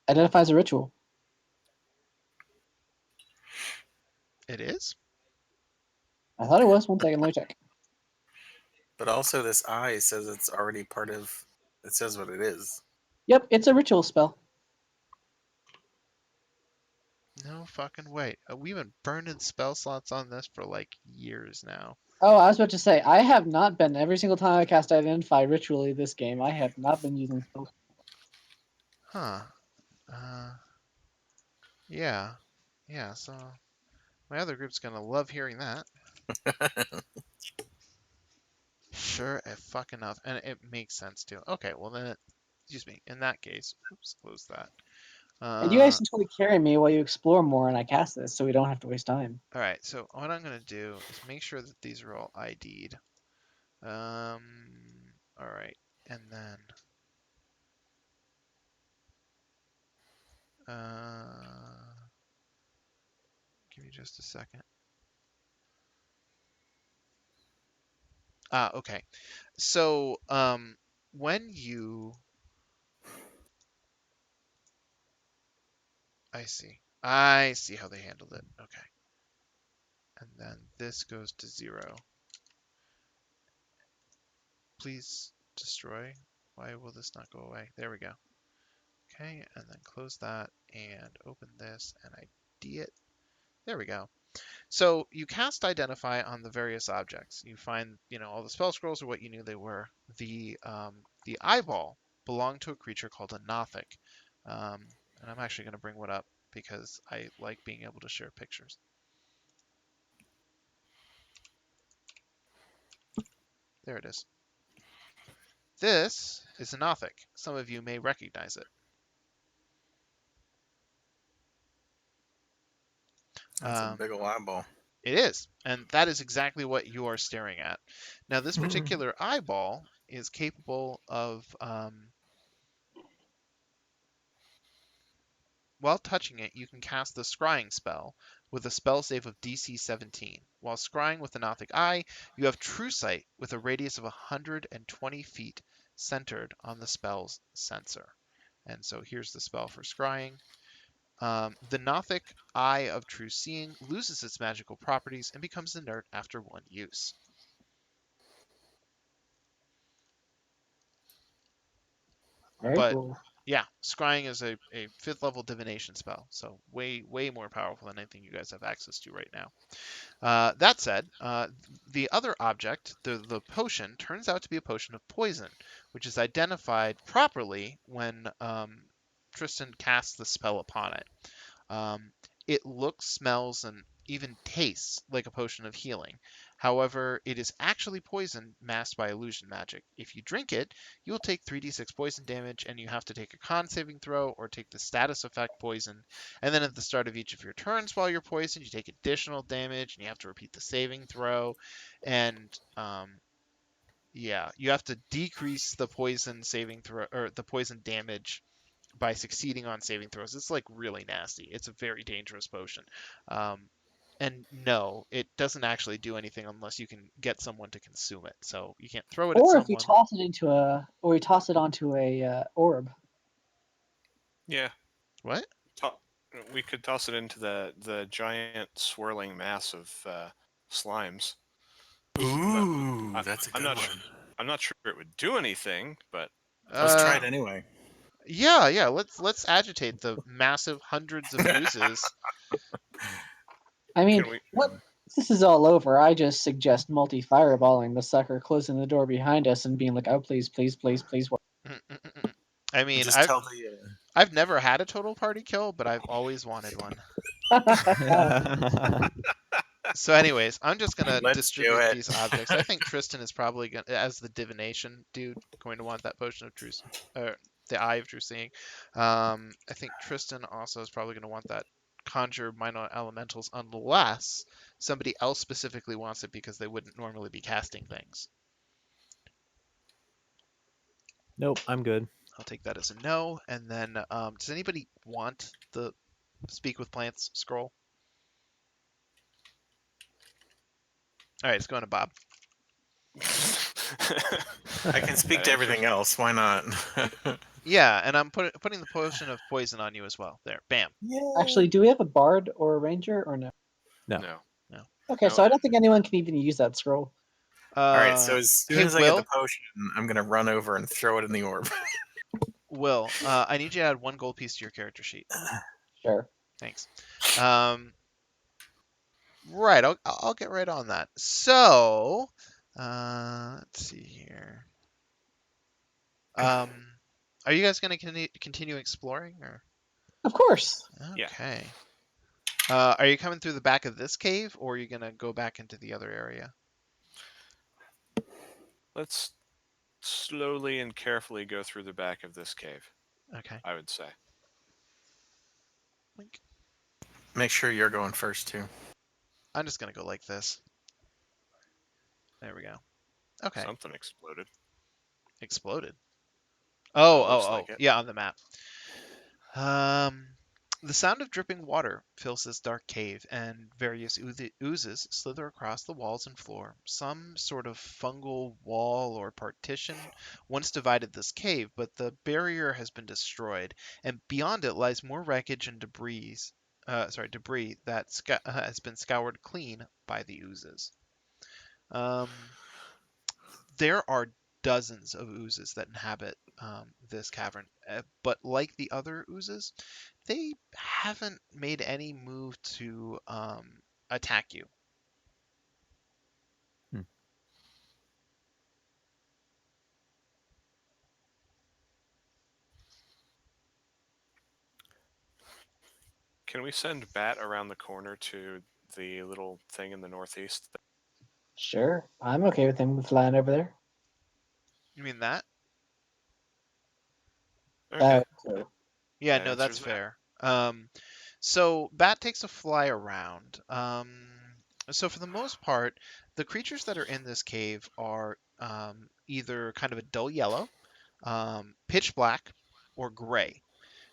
identifies a ritual. It is. I thought it was. One second, let me check. But also, this eye says it's already part of. It says what it is. Yep, it's a ritual spell. No fucking way. We've been burning spell slots on this for like years now. Oh, I was about to say, I have not been every single time I cast identify ritually this game. I have not been using spells. Huh. Uh, yeah. Yeah, so my other group's gonna love hearing that. Sure, if fucking enough. And it makes sense too. Okay, well then, excuse me. In that case, oops, close that. And you guys Uh, can totally carry me while you explore more and I cast this, so we don't have to waste time. all right. So what I'm gonna do is make sure that these are all ID'd. Um, all right, and then give me just a second. Okay. So, when you, I see how they handled it. Okay. And then this goes to 0. please destroy? Why will this not go away? There we go. Okay, and then close that and open this and ID it. There we go. So you cast Identify on the various objects. You find, all the spell scrolls are what you knew they were. The eyeball belonged to a creature called a Nothic. And I'm actually going to bring one up because I like being able to share pictures. There it is. This is a Nothic. Some of you may recognize it. That's a big ol' eyeball. It is, and that is exactly what you are staring at. Now, this particular eyeball is capable of, while touching it, you can cast the Scrying spell with a spell save of DC 17. While scrying with the Nothic Eye, you have True Sight with a radius of 120 feet centered on the spell's sensor. And so here's the spell for scrying. The Nothic Eye of True Seeing loses its magical properties and becomes inert after one use. Very But cool. yeah, scrying is a 5th level divination spell, so way more powerful than anything you guys have access to right now. That said, the other object, the potion, turns out to be a potion of poison, which is identified properly when Tristan casts the spell upon it. It looks, smells, and even tastes like a potion of healing. However, it is actually poison masked by illusion magic. If you drink it, you will take 3d6 poison damage, and you have to take a con saving throw or take the status effect poison. And then at the start of each of your turns while you're poisoned, you take additional damage, and you have to repeat the saving throw. And yeah, you have to decrease the poison saving throw or the poison damage by succeeding on saving throws. It's like really nasty. It's a very dangerous potion. And no, it doesn't actually do anything unless you can get someone to consume it. So you can't throw it at Or if you someone. toss it into or you toss it onto a orb. Yeah. What? To- we could toss it into the giant swirling mass of slimes. Ooh, I, that's a I'm good not. one. I'm not sure it would do anything, but Let's try Uh, it anyway. yeah. Let's agitate the massive hundreds of oozes. I mean, can we? what? This is all over. I just suggest multi-fireballing the sucker, closing the door behind us, and being like, "Oh, please, please, please, please." I mean, Just tell the. I've never had a total party kill, but I've always wanted one. So, anyways, I'm just gonna Let's do distribute it. these objects. I think Tristan is probably gonna, as the divination dude, going to want that potion of truth, or the Eye of True Seeing. I think Tristan also is probably gonna want that conjure minor elementals, unless somebody else specifically wants it because they wouldn't normally be casting things. Nope, I'm good. I'll take that as a no. And then, does anybody want the Speak with Plants scroll? All right, it's going to Bob. I can speak to everything else. Why not? Yeah, and I'm putting the potion of poison on you as well. There, bam. Actually, do we have a bard or a ranger or no? No. No. No. Okay, so I don't think anyone can even use that scroll. All right, so as soon Hey, as I get the potion, I'm gonna run over and throw it in the orb. Will, I need you to add 1 gold piece to your character sheet. Sure. Thanks. Right, I'll get right on that. So, let's see here. Are you guys going to continue exploring, or? Of course. Yeah. Okay. Are you coming through the back of this cave, or are you going to go back into the other area? Let's slowly and carefully go through the back of this cave. Okay. I would say. Link. Make sure you're going first too. I'm just going to go like this. There we go. Okay. Something exploded. Exploded. It looks like it. Yeah, on the map. The sound of dripping water fills this dark cave, and various oozes slither across the walls and floor. Some sort of fungal wall or partition once divided this cave, but the barrier has been destroyed, and beyond it lies more wreckage and debris that has been scoured clean by the oozes. There are dozens of oozes that inhabit this cavern. But like the other oozes, they haven't made any move to attack you. Hmm. Can we send Bat around the corner to the little thing in the northeast? Sure, I'm okay with him flying over there. You mean that? Okay. So Yeah, That no, that's answers that. fair. So Bat takes a fly around. So for the most part, the creatures that are in this cave are either kind of a dull yellow, pitch black, or gray.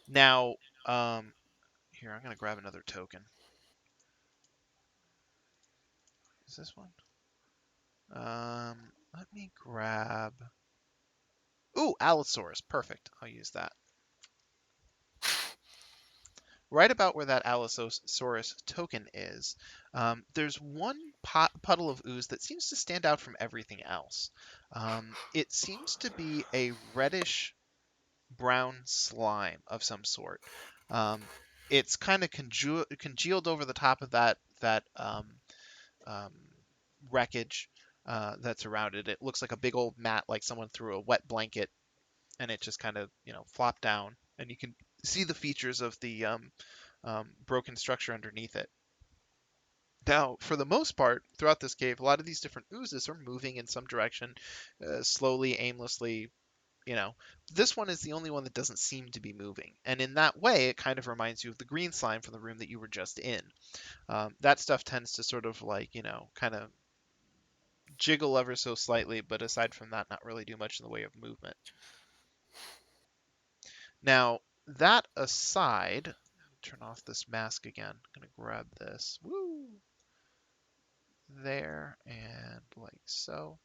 Now, here, I'm gonna grab another token. Is this one? Let me grab. Ooh, Allosaurus. Perfect. I'll use that. Right about where that Allosaurus token is, there's one puddle of ooze that seems to stand out from everything else. It seems to be a reddish brown slime of some sort. Um, it's kind of congealed over the top of that um, wreckage that's around it. It looks like a big old mat, like someone threw a wet blanket, and it just kind of flopped down, and you can see the features of the broken structure underneath it. Now, for the most part, throughout this cave, a lot of these different oozes are moving in some direction, slowly, aimlessly. You know, this one is the only one that doesn't seem to be moving, and in that way, it kind of reminds you of the green slime from the room that you were just in. That stuff tends to sort of like, kind of jiggle ever so slightly, but aside from that, not really do much in the way of movement. Now, that aside, turn off this mask again. I'm gonna grab this. Woo! There and like so.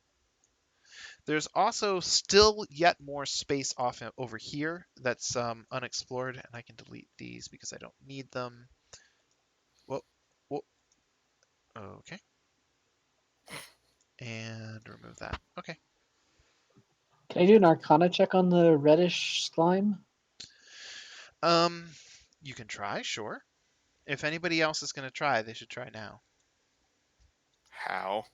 There's also still yet more space off over here that's unexplored, and I can delete these because I don't need them. Whoa, whoa, okay, and remove that. Okay. can I do an Arcana check on the reddish slime? Um, you can try, sure. If anybody else is gonna try, they should try now. How?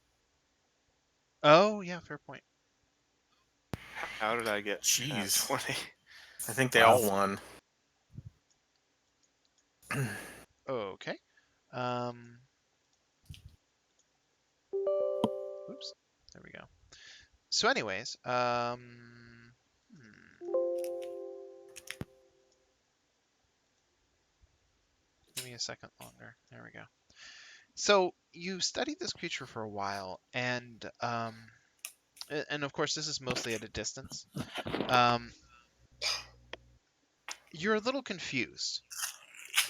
Oh, yeah, fair point. How did I get Jeez. 20? I think they Wow. all won. Okay. Um, oops. There we go. So, anyways, give me a second longer. There we go. So you studied this creature for a while, and of course this is mostly at a distance. Um, you're a little confused.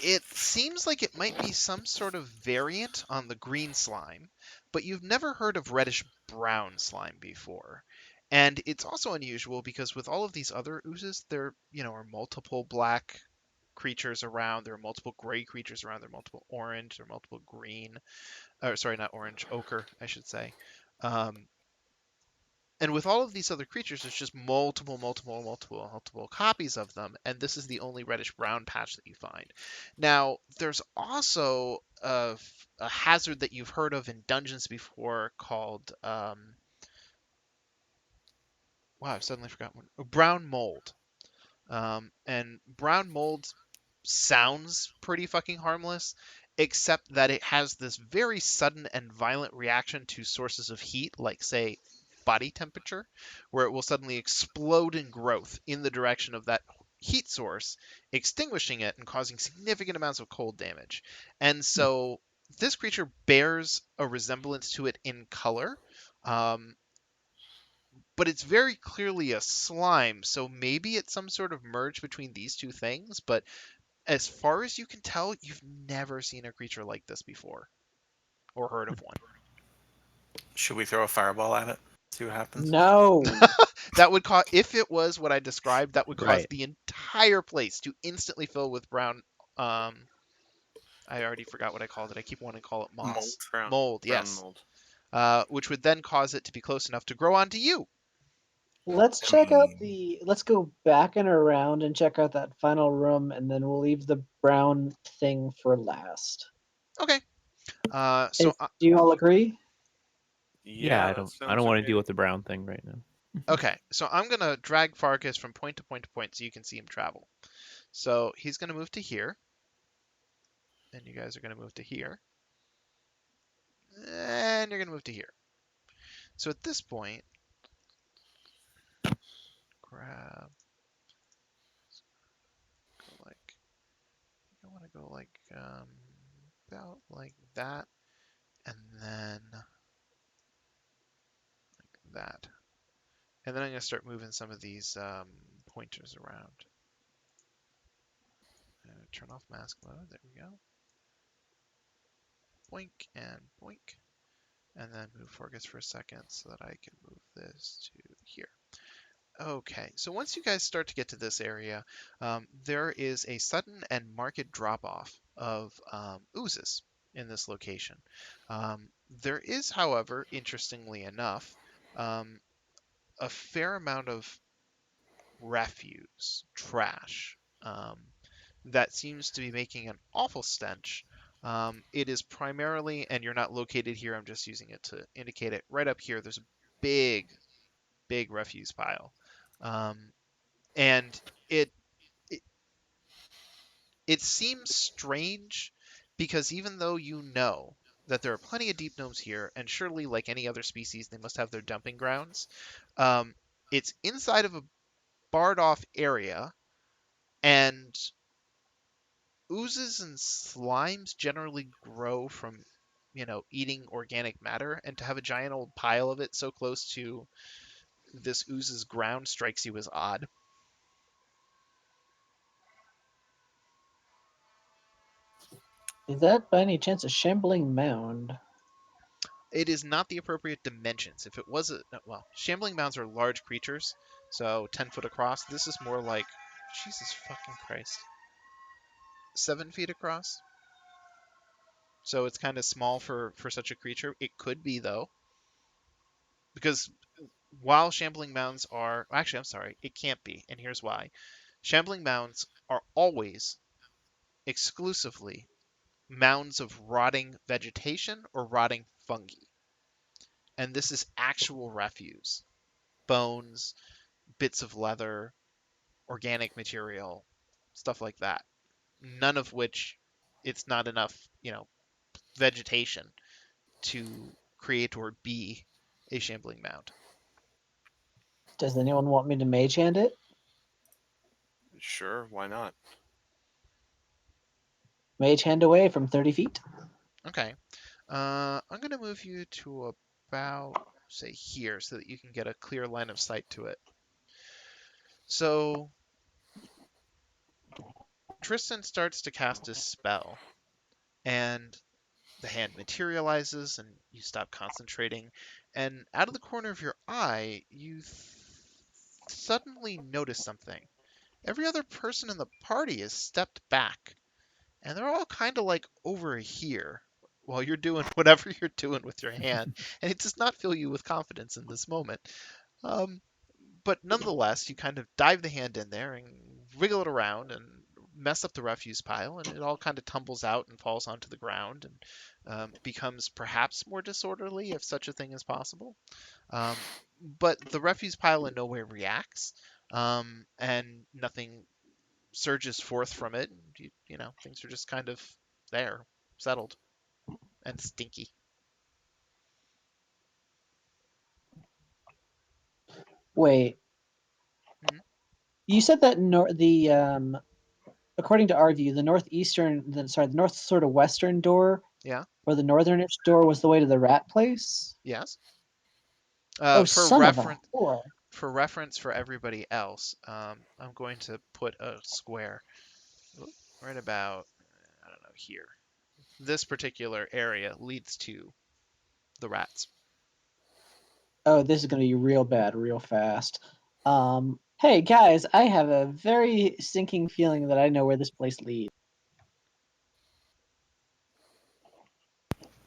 It seems like it might be some sort of variant on the green slime, but you've never heard of reddish brown slime before. And it's also unusual because with all of these other oozes, there, are multiple black creatures around, there are multiple gray creatures around, there are multiple orange, there are multiple green, or sorry, not orange, ochre, I should say. Um, and with all of these other creatures, there's just multiple copies of them, and this is the only reddish brown patch that you find. Now, there's also a hazard that you've heard of in dungeons before called wow, I've suddenly forgotten one. Brown mold. And brown mold sounds pretty fucking harmless, except that it has this very sudden and violent reaction to sources of heat, like, say, body temperature, where it will suddenly explode in growth in the direction of that heat source, extinguishing it and causing significant amounts of cold damage. And so this creature bears a resemblance to it in color. Um, but it's very clearly a slime, so maybe it's some sort of merge between these two things, but as far as you can tell, you've never seen a creature like this before or heard of one. Should we throw a fireball at it? See what happens? No. That would cause, if it was what I described, that would cause Right. the entire place to instantly fill with brown. Um, I already forgot what I called it. I keep wanting to call it Mold. moss. Brown, Mold, brown yes. mold. Which would then cause it to be close enough to grow onto you. Let's I check out mean, the. Let's go back and around and check out that final room, and then we'll leave the brown thing for last. Okay. Do you all agree? Yeah, Yeah, that I don't sounds want to okay. deal with the brown thing right now. okay. So I'm gonna drag Farkas from point to point to point so you can see him travel. So he's gonna move to here, and you guys are gonna move to here, and you're gonna move to here. So at this point, grab, go like, I want to go like about like that, and then like that. And then I'm going to start moving some of these pointers around. Turn off mask mode. There we go. Boink and boink. And then move Forgus for a second so that I can move this to here. Okay, so once you guys start to get to this area, there is a sudden and marked drop-off of oozes in this location. There is, however, interestingly enough, um, a fair amount of refuse, trash, that seems to be making an awful stench. It is primarily, and you're not located here, I'm just using it to indicate it. Right up here, there's a big, big refuse pile. Um, and it, it it seems strange because even though you know that there are plenty of deep gnomes here, and surely like any other species, they must have their dumping grounds. Um, it's inside of a barred off area, and oozes and slimes generally grow from, eating organic matter, and to have a giant old pile of it so close to this ooze's ground strikes you as odd. Is that by any chance a shambling mound? It is not the appropriate dimensions. If it was well, shambling mounds are large creatures, so 10 foot across. This is more like, Jesus fucking Christ, 7 feet across. So it's kind of small for such a creature. It could be though, because while shambling mounds are, actually, I'm sorry, it can't be, and here's why. Shambling mounds are always exclusively mounds of rotting vegetation or rotting fungi, and this is actual refuse, bones, bits of leather, organic material, stuff like that. None of which, it's not enough, vegetation to create or be a shambling mound. Does anyone want me to mage hand it? Sure, why not? Mage hand away from 30 feet. Okay. I'm going to move you to about, say, here so that you can get a clear line of sight to it. So Tristan starts to cast his spell, and the hand materializes, and you stop concentrating. And out of the corner of your eye, you suddenly notice something. Every other person in the party has stepped back, and they're all kind of like over here while you're doing whatever you're doing with your hand, and it does not fill you with confidence in this moment. Um, but nonetheless, you kind of dive the hand in there and wriggle it around and mess up the refuse pile, and it all kind of tumbles out and falls onto the ground and becomes perhaps more disorderly if such a thing is possible. Um, but the refuse pile in no way reacts, and nothing surges forth from it. Things are just kind of there, settled, and stinky. Wait, Mhm. you said that according to our view, the the north sort of western door Yeah. or the northernish door was the way to the rat place. Yes. Oh, For son of a reference, whore! for everybody else, I'm going to put a square right about, I don't know, here. This particular area leads to the rats. Oh, this is gonna be real bad, real fast. Hey guys, I have a very sinking feeling that I know where this place leads.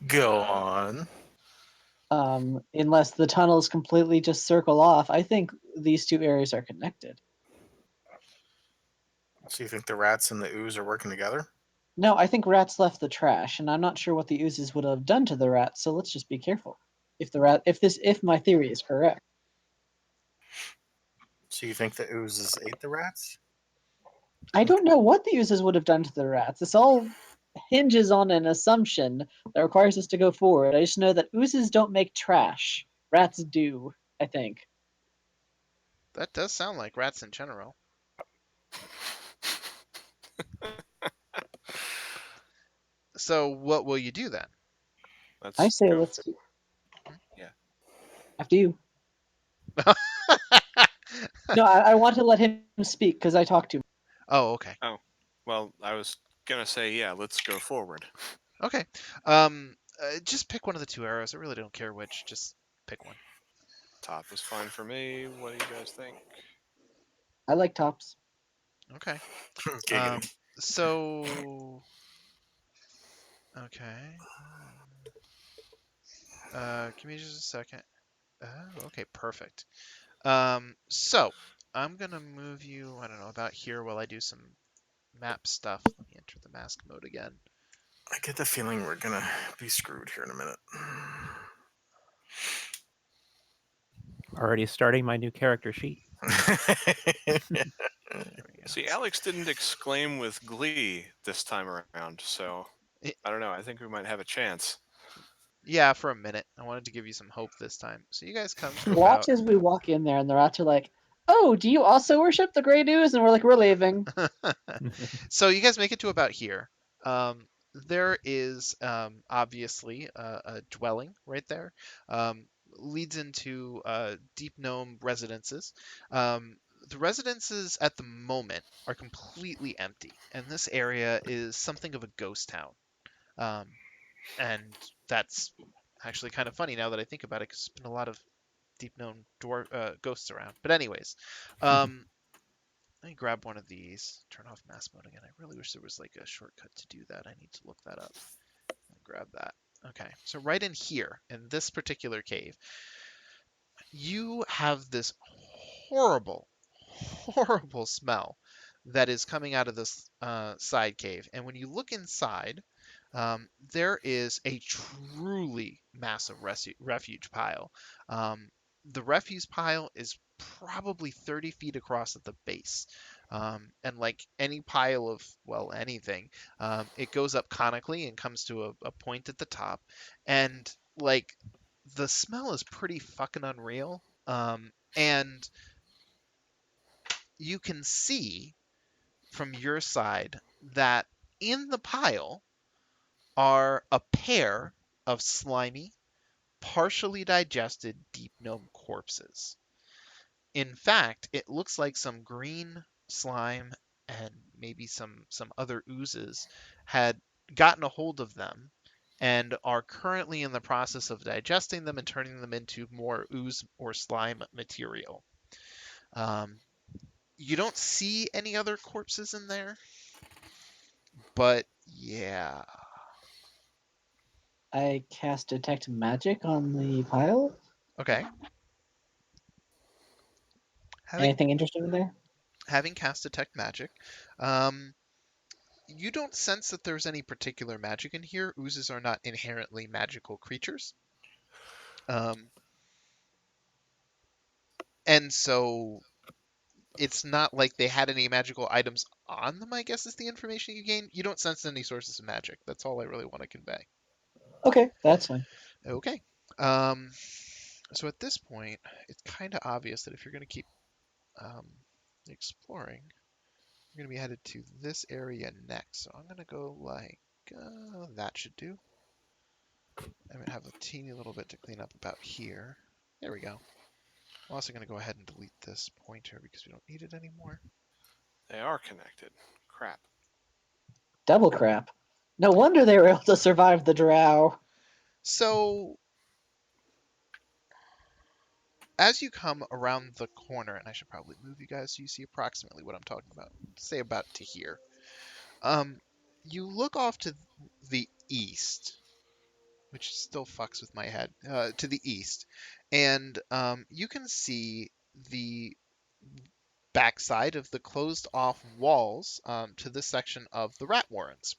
go on. Unless the tunnels completely just circle off, I think these two areas are connected. So you think the rats and the ooze are working together? No, I think rats left the trash, and I'm not sure what the oozes would have done to the rats. So let's just be careful. If my theory is correct, So you think the oozes ate the rats? I don't know what the oozes would have done to the rats. This all hinges on an assumption that requires us to go forward. I just know that oozes don't make trash. Rats do, I think. That does sound like rats in general. So what will you do then? I Let's say go. let's Yeah. after you. No, I want to let him speak because I talk too much. Oh, okay. Oh, well, I was gonna say, yeah, let's go forward. Okay. Just pick one of the two arrows. I really don't care which. Just pick one. Top is fine for me. What do you guys think? I like tops. Okay. Giggity. So okay. Give me just a second. Oh, okay, perfect. So I'm gonna move you, I don't know, about here while I do some map stuff. Let me enter the mask mode again. I get the feeling we're gonna be screwed here in a minute. Already starting my new character sheet. There we go. See, Alex didn't exclaim with glee this time around, so It- I don't know. I think we might have a chance. yeah, for a minute. I wanted to give you some hope this time. So you guys come to Watch about as we walk in there, and the rats are like, "Oh, do you also worship the Grey Ooze?" And we're like, "We're leaving." So you guys make it to about here. There is obviously a dwelling right there. Leads into deep gnome residences. The residences at the moment are completely empty, and this area is something of a ghost town. Um, and that's actually kind of funny now that I think about it, because there's been a lot of deep gnome ghosts around. But anyways, um, let me grab one of these, turn off mask mode again. I really wish there was like a shortcut to do that. I need to look that up. Grab that. Okay, so right in here, in this particular cave, you have this horrible, horrible smell that is coming out of this side cave. And when you look inside, there is a truly massive refuge pile. Um, the refuse pile is probably 30 feet across at the base. And like any pile of, well, anything, it goes up conically and comes to a point at the top. And like the smell is pretty fucking unreal. And you can see from your side that in the pile are a pair of slimy, partially digested deep gnome corpses. In fact, it looks like some green slime and maybe some other oozes had gotten a hold of them and are currently in the process of digesting them and turning them into more ooze or slime material. Um, you don't see any other corpses in there, but yeah. I cast detect magic on the pile. Okay. Having Anything interesting in there? having cast detect magic, um, you don't sense that there's any particular magic in here. Oozes are not inherently magical creatures. Um, and so it's not like they had any magical items on them, I guess is the information you gain. You don't sense any sources of magic. That's all I really want to convey. Okay, that's fine. Okay. Um, so at this point, it's kind of obvious that if you're going to keep um, exploring, you're going to be headed to this area next. So I'm going to go like that should do. I'm going to have a teeny little bit to clean up about here. There we go. I'm also going to go ahead and delete this pointer because we don't need it anymore. They are connected. Crap. Double crap. No wonder they were able to survive the drow. So as you come around the corner, and I should probably move you guys so you see approximately what I'm talking about. Say about to here. You look off to the east. which still fucks with my head, to the east, and you can see the backside of the closed off walls to this section of the rat warrens.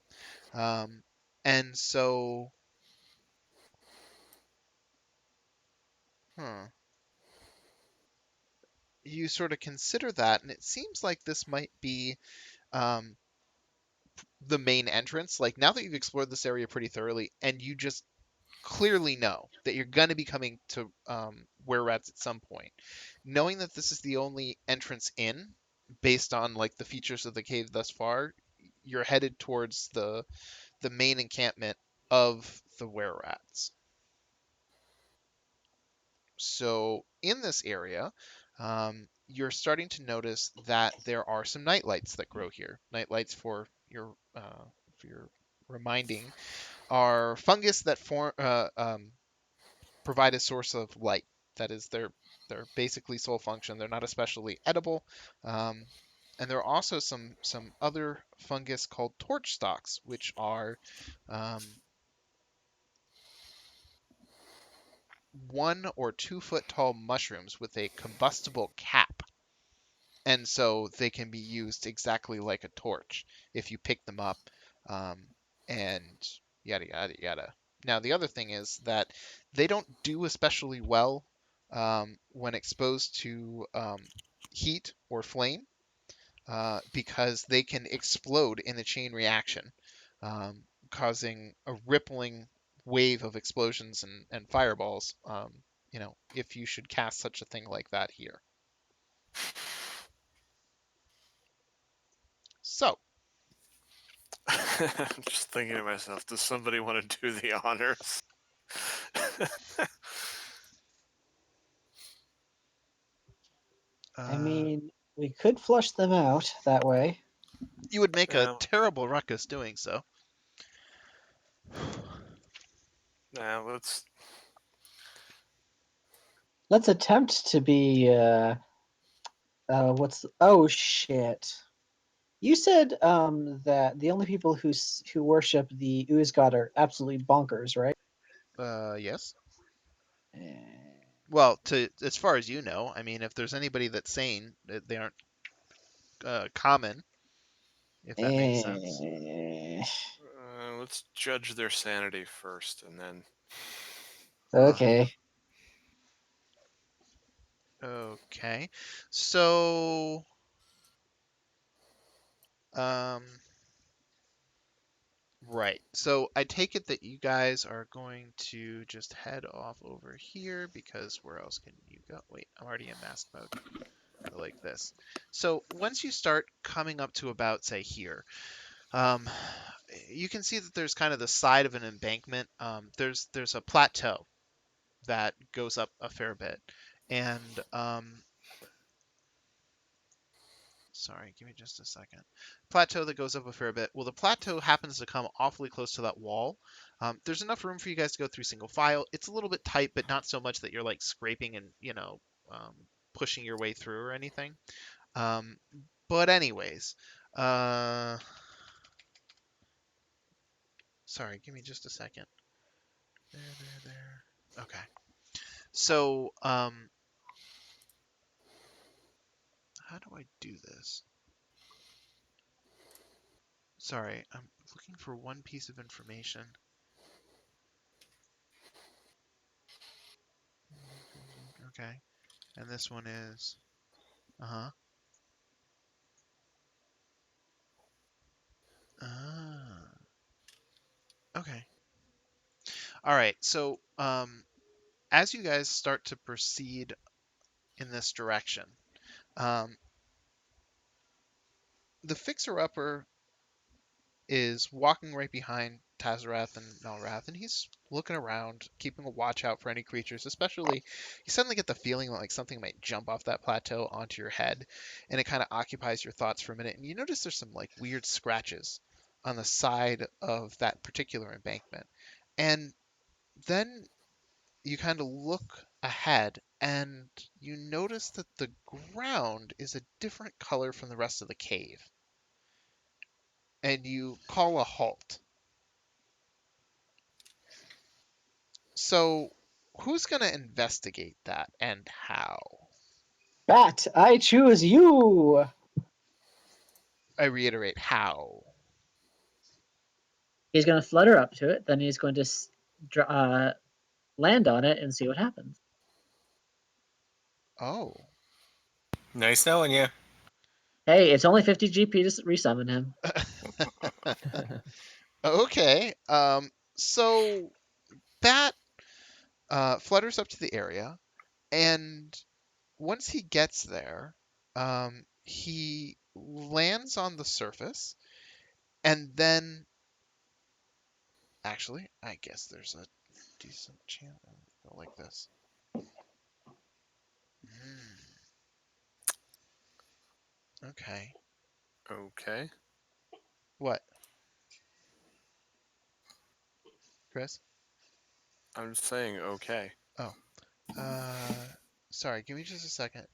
Um, and so, huh, you sort of consider that, and it seems like this might be um, the main entrance. Like now that you've explored this area pretty thoroughly, and you just clearly know that you're going to be coming to were rats at some point, knowing that this is the only entrance in, based on like the features of the cave thus far, you're headed towards the main encampment of the were rats. So in this area, you're starting to notice that there are some nightlights that grow here. Nightlights, for your reminding, are fungus that provide a source of light. That is their basically sole function. They're not especially edible. Um, and there are also some other fungus called torch stalks, which are 1 or 2 foot tall mushrooms with a combustible cap. And so they can be used exactly like a torch if you pick them up, um, and yada yada yada. Now the other thing is that they don't do especially well when exposed to heat or flame, because they can explode in a chain reaction, causing a rippling wave of explosions and fireballs. If you should cast such a thing like that here. So, I'm just thinking to myself, does somebody want to do the honors? I uh, mean, we could flush them out that way. you would make a Now, terrible ruckus doing so. now let's. Let's attempt to be oh shit. You said that the only people who worship the ooze god are absolutely bonkers, right? Yes. Eh, Well, to as far as you know, I mean, if there's anybody that's sane, they aren't common, if that makes sense. eh, Let's judge their sanity first, and then. Huh. okay. Okay. So, um, right. So I take it that you guys are going to just head off over here because where else can you go? Wait, I'm already in mask mode. Go like this. So once you start coming up to about, say, here, um, you can see that there's kind of the side of an embankment. There's a plateau that goes up a fair bit, and sorry, give me just a second. Plateau that goes up a fair bit. Well, the plateau happens to come awfully close to that wall. There's enough room for you guys to go through single file. It's a little bit tight, but not so much that you're like scraping and um, pushing your way through or anything. Um, but anyways, uh, sorry, give me just a second. There. Okay. So, how do I do this? Sorry, I'm looking for one piece of information. Okay. And this one is, uh-huh. Ah. Okay. All right. So, as you guys start to proceed in this direction, um, the fixer-upper is walking right behind Tazarath and Nalrath, and he's looking around, keeping a watch out for any creatures. Especially, you suddenly get the feeling that like something might jump off that plateau onto your head, and it kind of occupies your thoughts for a minute. And you notice there's some like weird scratches on the side of that particular embankment, and then you kind of look ahead and you notice that the ground is a different color from the rest of the cave, and you call a halt. So who's gonna investigate that and how? Bat, I choose you. I reiterate, how? He's going to flutter up to it, then he's going to land on it and see what happens. Oh. Nice knowing you. Hey, it's only 50 GP to resummon him. Okay. So Bat flutters up to the area, and once he gets there, he lands on the surface, and then actually, I guess there's a decent chance. Go like this. Okay. Okay. What, Chris? I'm saying okay. Oh. Uh, Sorry. Give me just a second.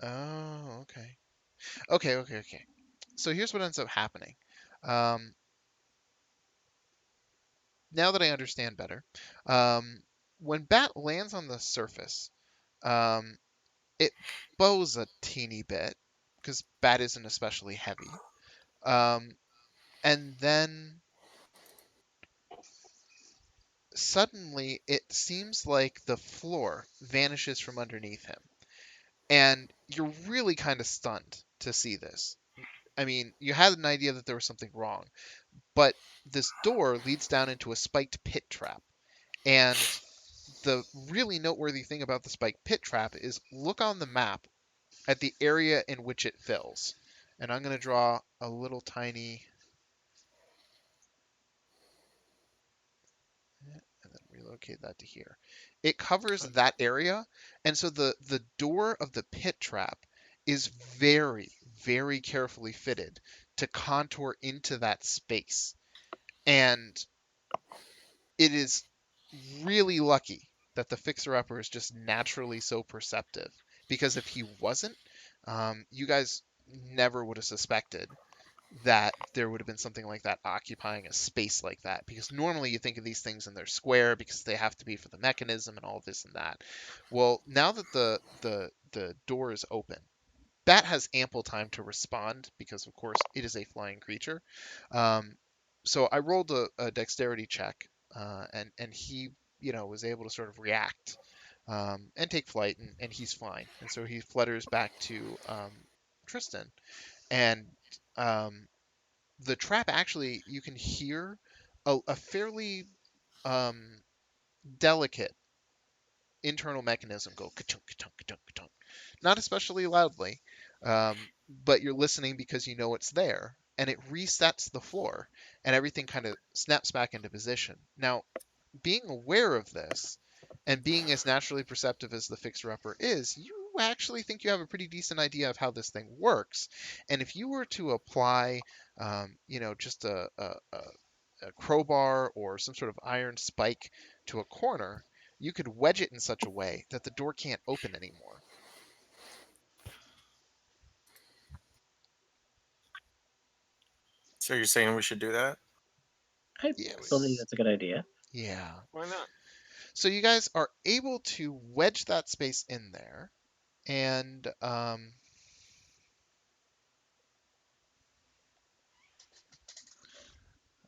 Oh, okay. Okay. So here's what ends up happening. Um, Now that I understand better, when Bat lands on the surface, um, it bows a teeny bit because Bat isn't especially heavy. Um, and then suddenly it seems like the floor vanishes from underneath him. And you're really kind of stunned to see this. I mean, you had an idea that there was something wrong, but this door leads down into a spiked pit trap. And the really noteworthy thing about the spiked pit trap is look on the map at the area in which it fills. And I'm going to draw a little tiny, and then relocate that to here. It covers that area, and so the door of the pit trap is very carefully fitted to contour into that space. And it is really lucky that the fixer-upper is just naturally so perceptive. Because if he wasn't, you guys never would have suspected that there would have been something like that occupying a space like that. Because normally you think of these things and they're square because they have to be for the mechanism and all this and that. Well, now that the door is open, Bat has ample time to respond because, of course, it is a flying creature. Um, so I rolled a dexterity check, and he, was able to sort of react and take flight, and he's fine. And so he flutters back to Tristan, and um, the trap actually you can hear a fairly um, delicate internal mechanism go ka-chunk, ka-chunk, ka-chunk, ka-chunk. Not especially loudly, but you're listening because you know it's there, and it resets the floor, and everything kind of snaps back into position. Now, being aware of this, and being as naturally perceptive as the fixer-upper is, you actually think you have a pretty decent idea of how this thing works. And if you were to apply, just a crowbar or some sort of iron spike to a corner, you could wedge it in such a way that the door can't open anymore. So you're saying we should do that? I still think Yes. that's a good idea. Yeah. Why not? So you guys are able to wedge that space in there, and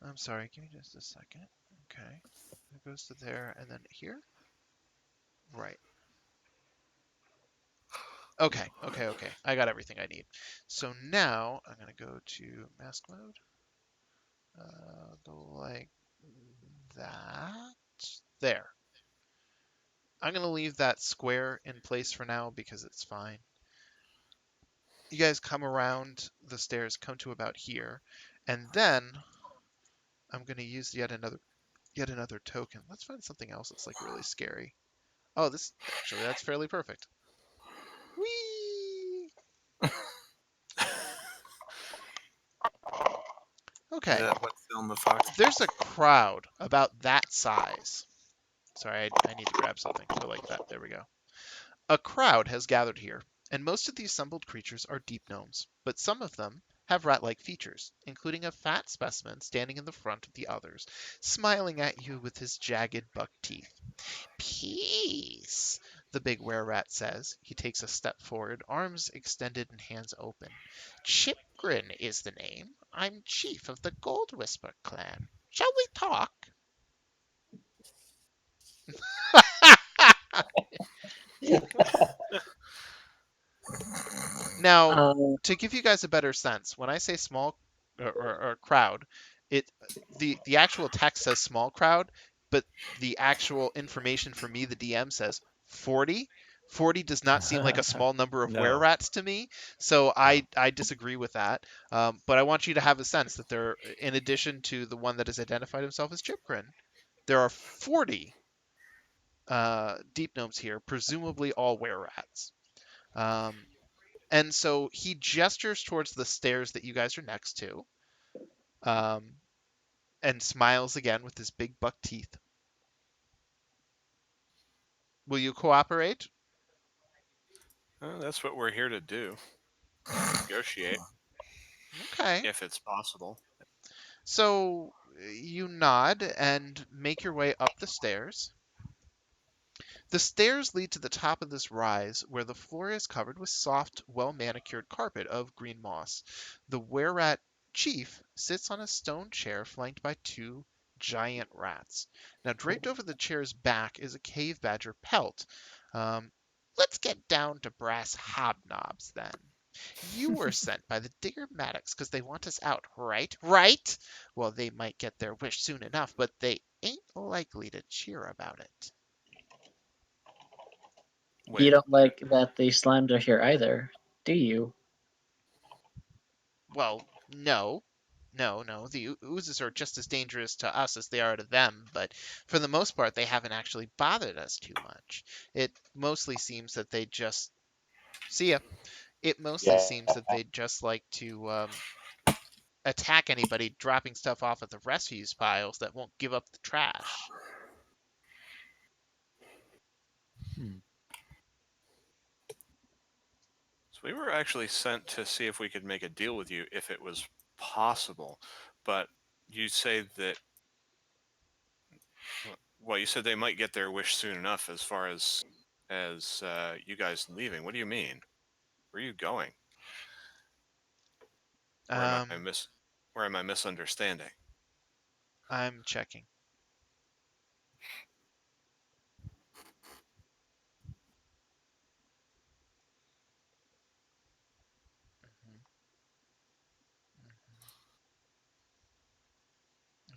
I'm sorry, give me just a second. Okay. It goes to there and then here. Right. Okay. I got everything I need. So now I'm going to go to mask mode. Go like that. There. I'm going to leave that square in place for now because it's fine. You guys come around the stairs, come to about here, and then I'm going to use yet another token. Let's find something else that's like really scary. Oh, that's fairly perfect. Whee! Is Okay, that what's on the fox? there's a crowd about that size. Sorry, I need to grab something. Go like that. There we go. A crowd has gathered here, and most of the assembled creatures are deep gnomes, but some of them have rat-like features, including a fat specimen standing in the front of the others, smiling at you with his jagged buck teeth. Peace, the big were-rat says. He takes a step forward, arms extended and hands open. Chipgrin is the name. I'm chief of the Gold Whisper clan. Shall we talk? Now, Uh, to give you guys a better sense, when I say small or crowd, it the actual text says small crowd, but the actual information for me, the DM, says 40. 40 does not seem like a small number of were No. rats to me, so Oh. I disagree with that. But I want you to have a sense that there, in addition to the one that has identified himself as Chipgrin, there are 40 deep gnomes here, presumably all were rats. Um, and so he gestures towards the stairs that you guys are next to, um, and smiles again with his big buck teeth. Will you cooperate? That's what we're here to do. Negotiate, Okay. if it's possible. So you nod and make your way up the stairs. The stairs lead to the top of this rise, where the floor is covered with soft, well manicured carpet of green moss. The were rat chief sits on a stone chair flanked by two giant rats. Now, draped over the chair's back is a cave badger pelt. Um, let's get down to brass hobnobs then. You were sent by the Digger Maddox because they want us out, right? Right? Well, they might get their wish soon enough, but they ain't likely to cheer about it. you Wait, don't like that the slimes are here either, do you? Well, no. No, no. The oozes are just as dangerous to us as they are to them, but for the most part, they haven't actually bothered us too much. It mostly seems that they just see ya. It mostly Yeah. seems that they just like to attack anybody dropping stuff off at the refuse piles that won't give up the trash. Hmm. so we were actually sent to see if we could make a deal with you if it was possible. But you say that, well, you said they might get their wish soon enough as far as you guys leaving. What do you mean? Where are you going? Or am I Um, mis or am I misunderstanding? I'm checking. Mhm, mhm.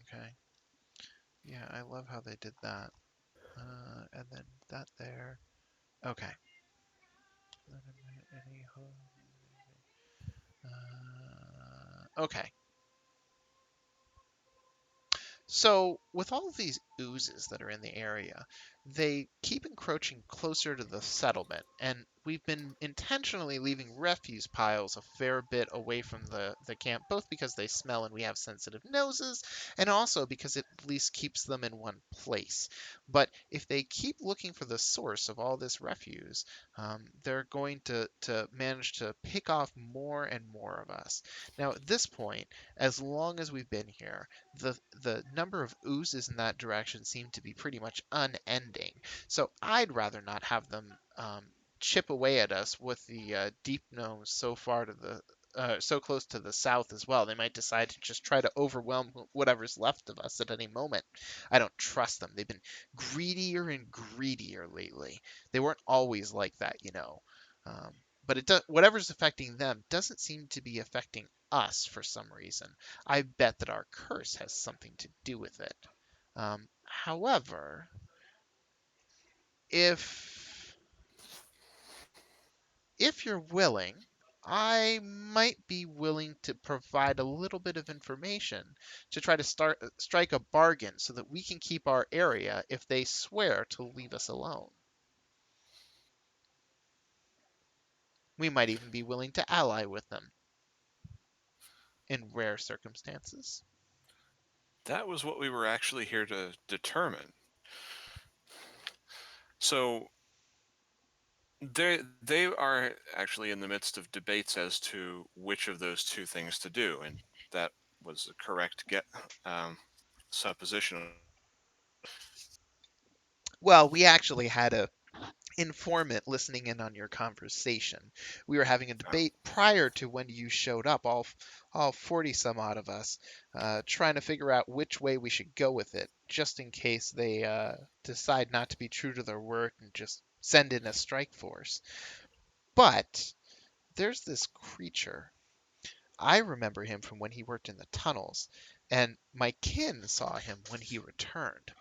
Okay. Yeah, I love how they did that. And then that there. Okay. Okay. So, with all of these oozes that are in the area, they keep encroaching closer to the settlement, and we've been intentionally leaving refuse piles a fair bit away from the camp, both because they smell and we have sensitive noses, and also because it at least keeps them in one place. But if they keep looking for the source of all this refuse, they're going to manage to pick off more and more of us. Now, at this point, as long as we've been here, the number of oozes in that direction seem to be pretty much unending. So I'd rather not have them chip away at us with the deep gnomes so far to the so close to the south as well. They might decide to just try to overwhelm whatever's left of us at any moment. I don't trust them. They've been greedier and greedier lately. They weren't always like that, you know. Um, but whatever's affecting them doesn't seem to be affecting us for some reason. I bet that our curse has something to do with it. However, if if you're willing, I might be willing to provide a little bit of information to try to strike a bargain so that we can keep our area if they swear to leave us alone. We might even be willing to ally with them in rare circumstances. That was what we were actually here to determine. So They are actually in the midst of debates as to which of those two things to do, and that was a correct um, supposition. Well, we actually had a informant listening in on your conversation. We were having a debate prior to when you showed up, all 40 some odd of us, trying to figure out which way we should go with it, just in case they decide not to be true to their word and just send in a strike force. But there's this creature. I remember him from when he worked in the tunnels, and my kin saw him when he returned.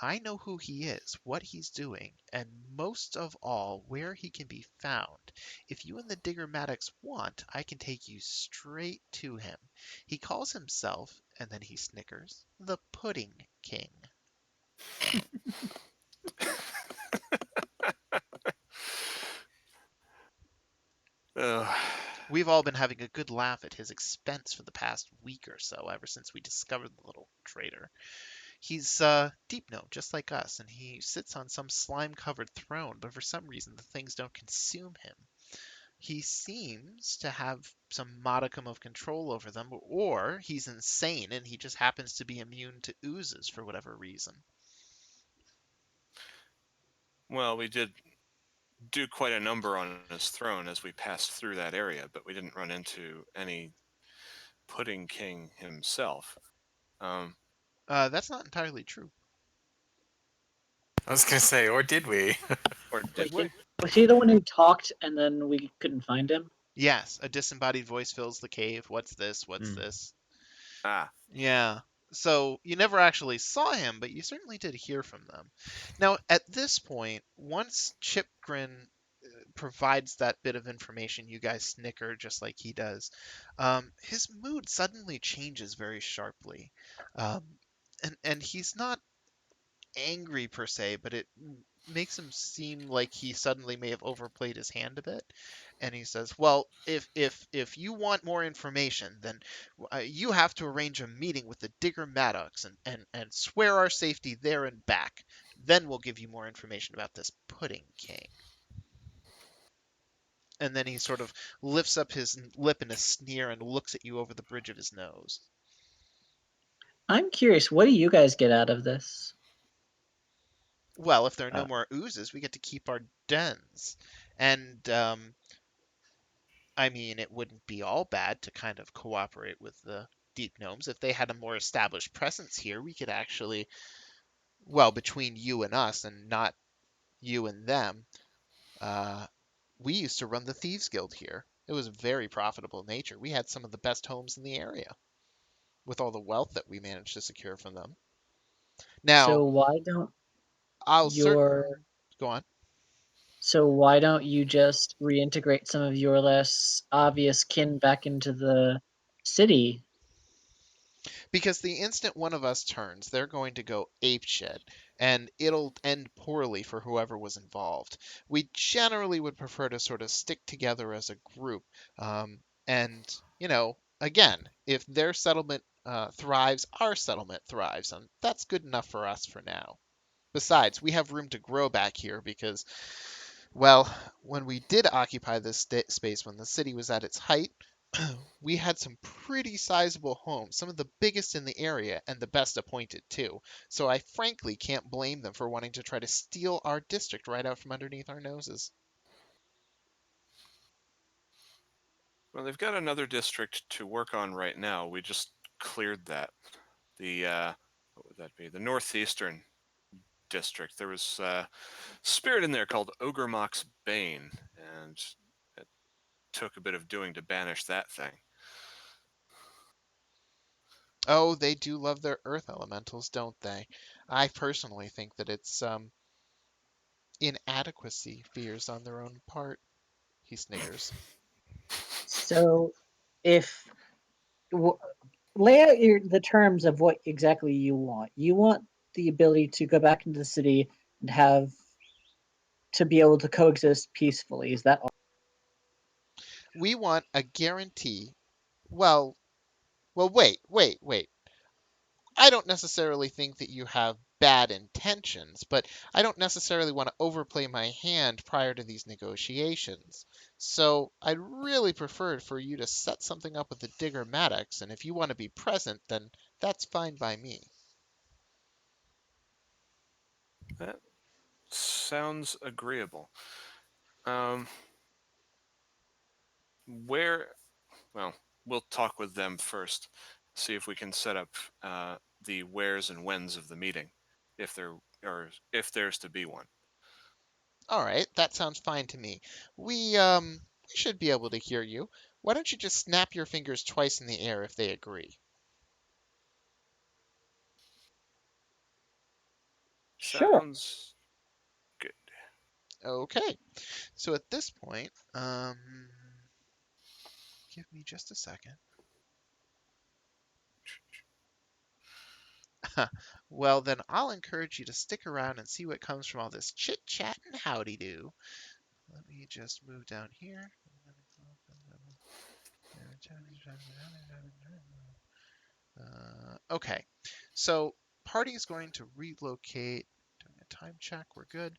I know who he is, what he's doing, and most of all, where he can be found. If you and the Digger Maddox want, I can take you straight to him. He calls himself, and then he snickers, the Pudding King. Uh, We've all been having a good laugh at his expense for the past week or so, ever since we discovered the little traitor. He's deep gnome, just like us, and he sits on some slime-covered throne, but for some reason the things don't consume him. He seems to have some modicum of control over them, or he's insane and he just happens to be immune to oozes for whatever reason. well, we did do quite a number on his throne as we passed through that area, but we didn't run into any Pudding King himself. Um, That's not entirely true. I was gonna say, or did we? or Wait, did we? was he the one who talked and then we couldn't find him? Yes, a disembodied voice fills the cave. What's this? What's Mm. this? Ah, Yeah. So you never actually saw him, but you certainly did hear from them. Now, at this point, once Chipgrin provides that bit of information, you guys snicker just like he does. His mood suddenly changes very sharply, um, and he's not angry per se, but it makes him seem like he suddenly may have overplayed his hand a bit. And he says, "Well, if you want more information, then you have to arrange a meeting with the Digger Maddox and swear our safety there and back. Then we'll give you more information about this Pudding King." And then he sort of lifts up his lip in a sneer and looks at you over the bridge of his nose. I'm curious, what do you guys get out of this? Well, if there are no Uh, more oozes, we get to keep our dens. And, I mean, it wouldn't be all bad to kind of cooperate with the deep gnomes. If they had a more established presence here, we could actually, well, between you and us and not you and them, uh, we used to run the Thieves Guild here. It was a very profitable nature. We had some of the best homes in the area with all the wealth that we managed to secure from them. So Now, why don't I'll your certain go on. so why don't you just reintegrate some of your less obvious kin back into the city? Because the instant one of us turns, they're going to go apeshit, and it'll end poorly for whoever was involved. We generally would prefer to sort of stick together as a group. And, again, if their settlement thrives, our settlement thrives, and that's good enough for us for now. Besides, we have room to grow back here because, well, when we did occupy this space when the city was at its height, we had some pretty sizable homes, some of the biggest in the area and the best appointed too. So I frankly can't blame them for wanting to try to steal our district right out from underneath our noses. well, they've got another district to work on right now. We just cleared that. The what would that be? The northeastern district. There was spirit in there called Ogremok's Bane, and it took a bit of doing to banish that thing. Oh, they do love their earth elementals, don't they? I personally think that it's inadequacy fears on their own part. He sniggers. So if lay out the terms of what exactly you want. You want the ability to go back into the city and have to be able to coexist peacefully. Is that all? We want a guarantee. Well, wait. I don't necessarily think that you have bad intentions, but I don't necessarily want to overplay my hand prior to these negotiations. So I'd really prefer for you to set something up with the Digger Maddox, and if you want to be present, then that's fine by me. That sounds agreeable. Um, where? Well, we'll talk with them first. See if we can set up the wheres and whens of the meeting, if there or if there's to be one. All right, that sounds fine to me. We should be able to hear you. Why don't you just snap your fingers twice in the air if they agree? Sure. Sounds good. Okay. So at this point, give me just a second. Well, then I'll encourage you to stick around and see what comes from all this chit chat and howdy do. Let me just move down here. Okay, so party is going to relocate. Doing a time check, we're good.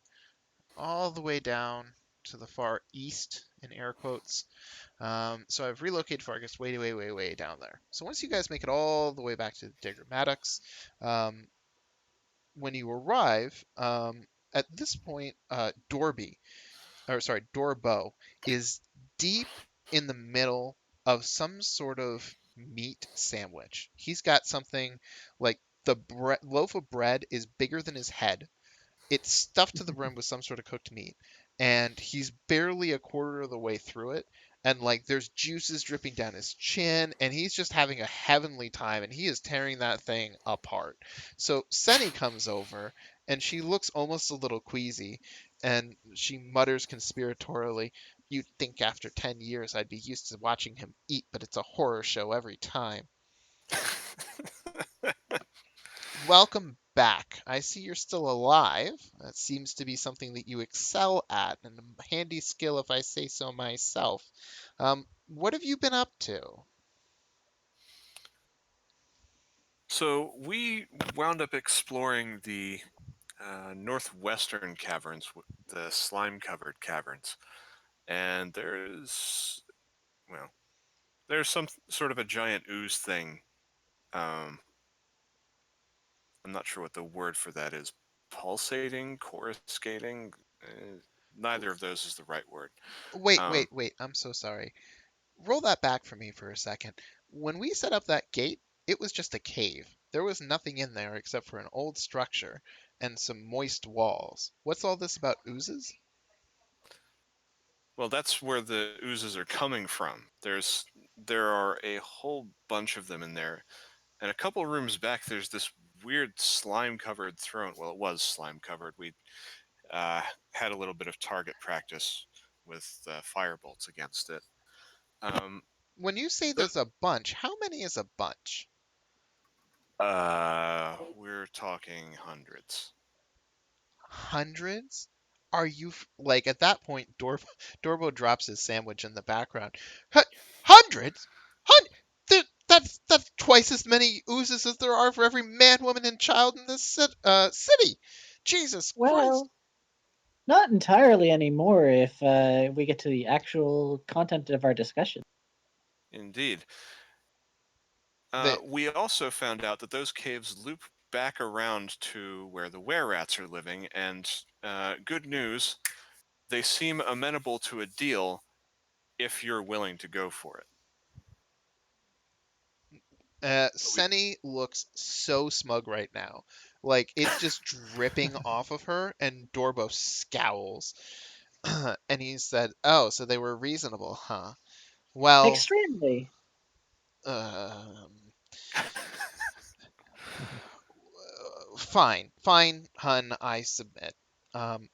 All the way down to the far east, in air quotes. So I've relocated Fargus way, way, way, way down there. So once you guys make it all the way back to Digger Maddox, um, when you arrive, at this point, Dorbo is deep in the middle of some sort of meat sandwich. He's got something like loaf of bread is bigger than his head. It's stuffed to the brim with some sort of cooked meat, and he's barely a quarter of the way through it. And like there's juices dripping down his chin, and he's just having a heavenly time, and he is tearing that thing apart. So Senny comes over, and she looks almost a little queasy, and she mutters conspiratorially, "You'd think after 10 years I'd be used to watching him eat, but it's a horror show every time." Welcome back. I see you're still alive. That seems to be something that you excel at, and a handy skill if I say so myself. What have you been up to? So we wound up exploring the northwestern caverns, the slime-covered caverns, and well, there's some sort of a giant ooze thing. Um, I'm not sure what the word for that is. Pulsating, coruscating. Neither of those is the right word. Wait, Um, wait, wait. I'm so sorry. Roll that back for me for a second. When we set up that gate, it was just a cave. There was nothing in there except for an old structure and some moist walls. What's all this about oozes? well, that's where the oozes are coming from. There are a whole bunch of them in there, and a couple rooms back, there's this weird slime-covered throne. Well, it was slime-covered. We uh, had a little bit of target practice with firebolts against it. Um, When you say th- there's a bunch, how many is a bunch? we're talking hundreds. Hundreds? Are you like at that point? Dorbo drops his sandwich in the background. Hundreds? That's twice as many oozes as there are for every man, woman, and child in this city. Jesus Christ! Well, not entirely anymore if we get to the actual content of our discussion. Indeed. The We also found out that those caves loop back around to where the were-rats are living, and good news, they seem amenable to a deal if you're willing to go for it. But we, Senny looks so smug right now, like it's just dripping off of her, and Dorbo scowls, and he said, "Oh, so they were reasonable, huh? Well, Extremely. um, fine, fine, hun, I submit.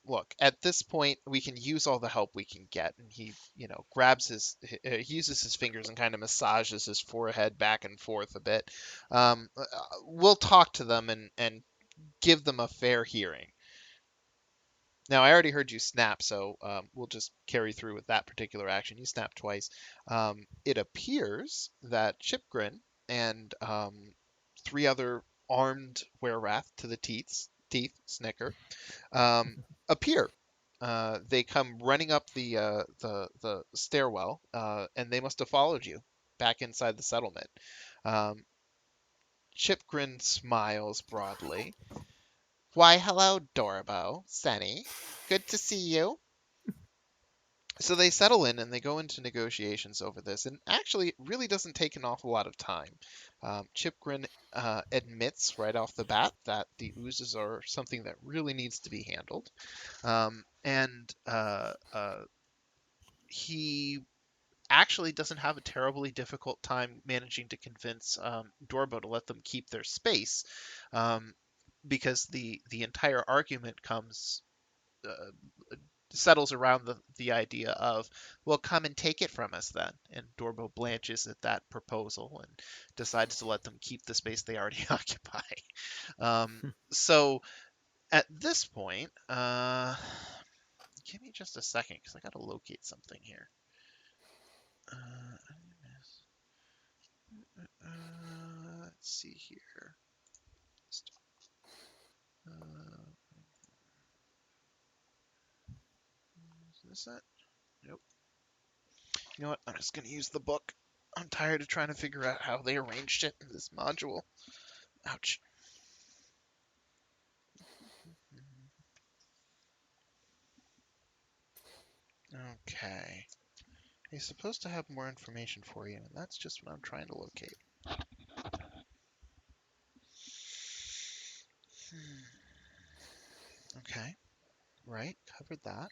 Look, at this point, we can use all the help we can get." And he, grabs he uses his fingers and kind of massages his forehead back and forth a bit. We'll talk to them and give them a fair hearing. Now, I already heard you snap, so we'll just carry through with that particular action. You snap twice. It appears that Chipgrin and three other armed were-wrath to the teats teeth, snicker, appear. They come running up the stairwell, and they must have followed you back inside the settlement. Um, Chipgrin smiles broadly. Why, hello, Dorbo, Senny. Good to see you. So they settle in and they go into negotiations over this, and actually, it really doesn't take an awful lot of time. Chipgrin admits right off the bat that the oozes are something that really needs to be handled, and he actually doesn't have a terribly difficult time managing to convince Dorbo to let them keep their space, um, because the entire argument comes settles around the idea of, well, come and take it from us then. And Dorbo blanches at that proposal and decides to let them keep the space they already occupy. So at this point, give me just a second because I got to locate something here. Let's see here. Is this it? Nope. You know what? I'm just going to use the book. I'm tired of trying to figure out how they arranged it in this module. Ouch. Okay. He's supposed to have more information for you, and that's just what I'm trying to locate. Okay. Right. Covered that.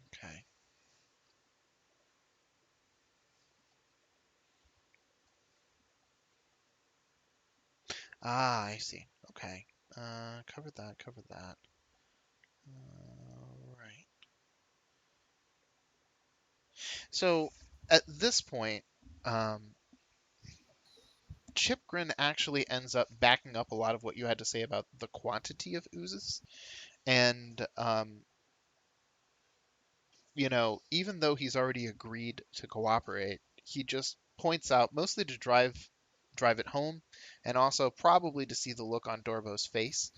Okay. Ah, I see. Okay. Covered that. Covered that. Right. So at this point, um, Chipgrin actually ends up backing up a lot of what you had to say about the quantity of oozes. And, even though he's already agreed to cooperate, he just points out, mostly to drive it home, and also probably to see the look on Dorbo's face.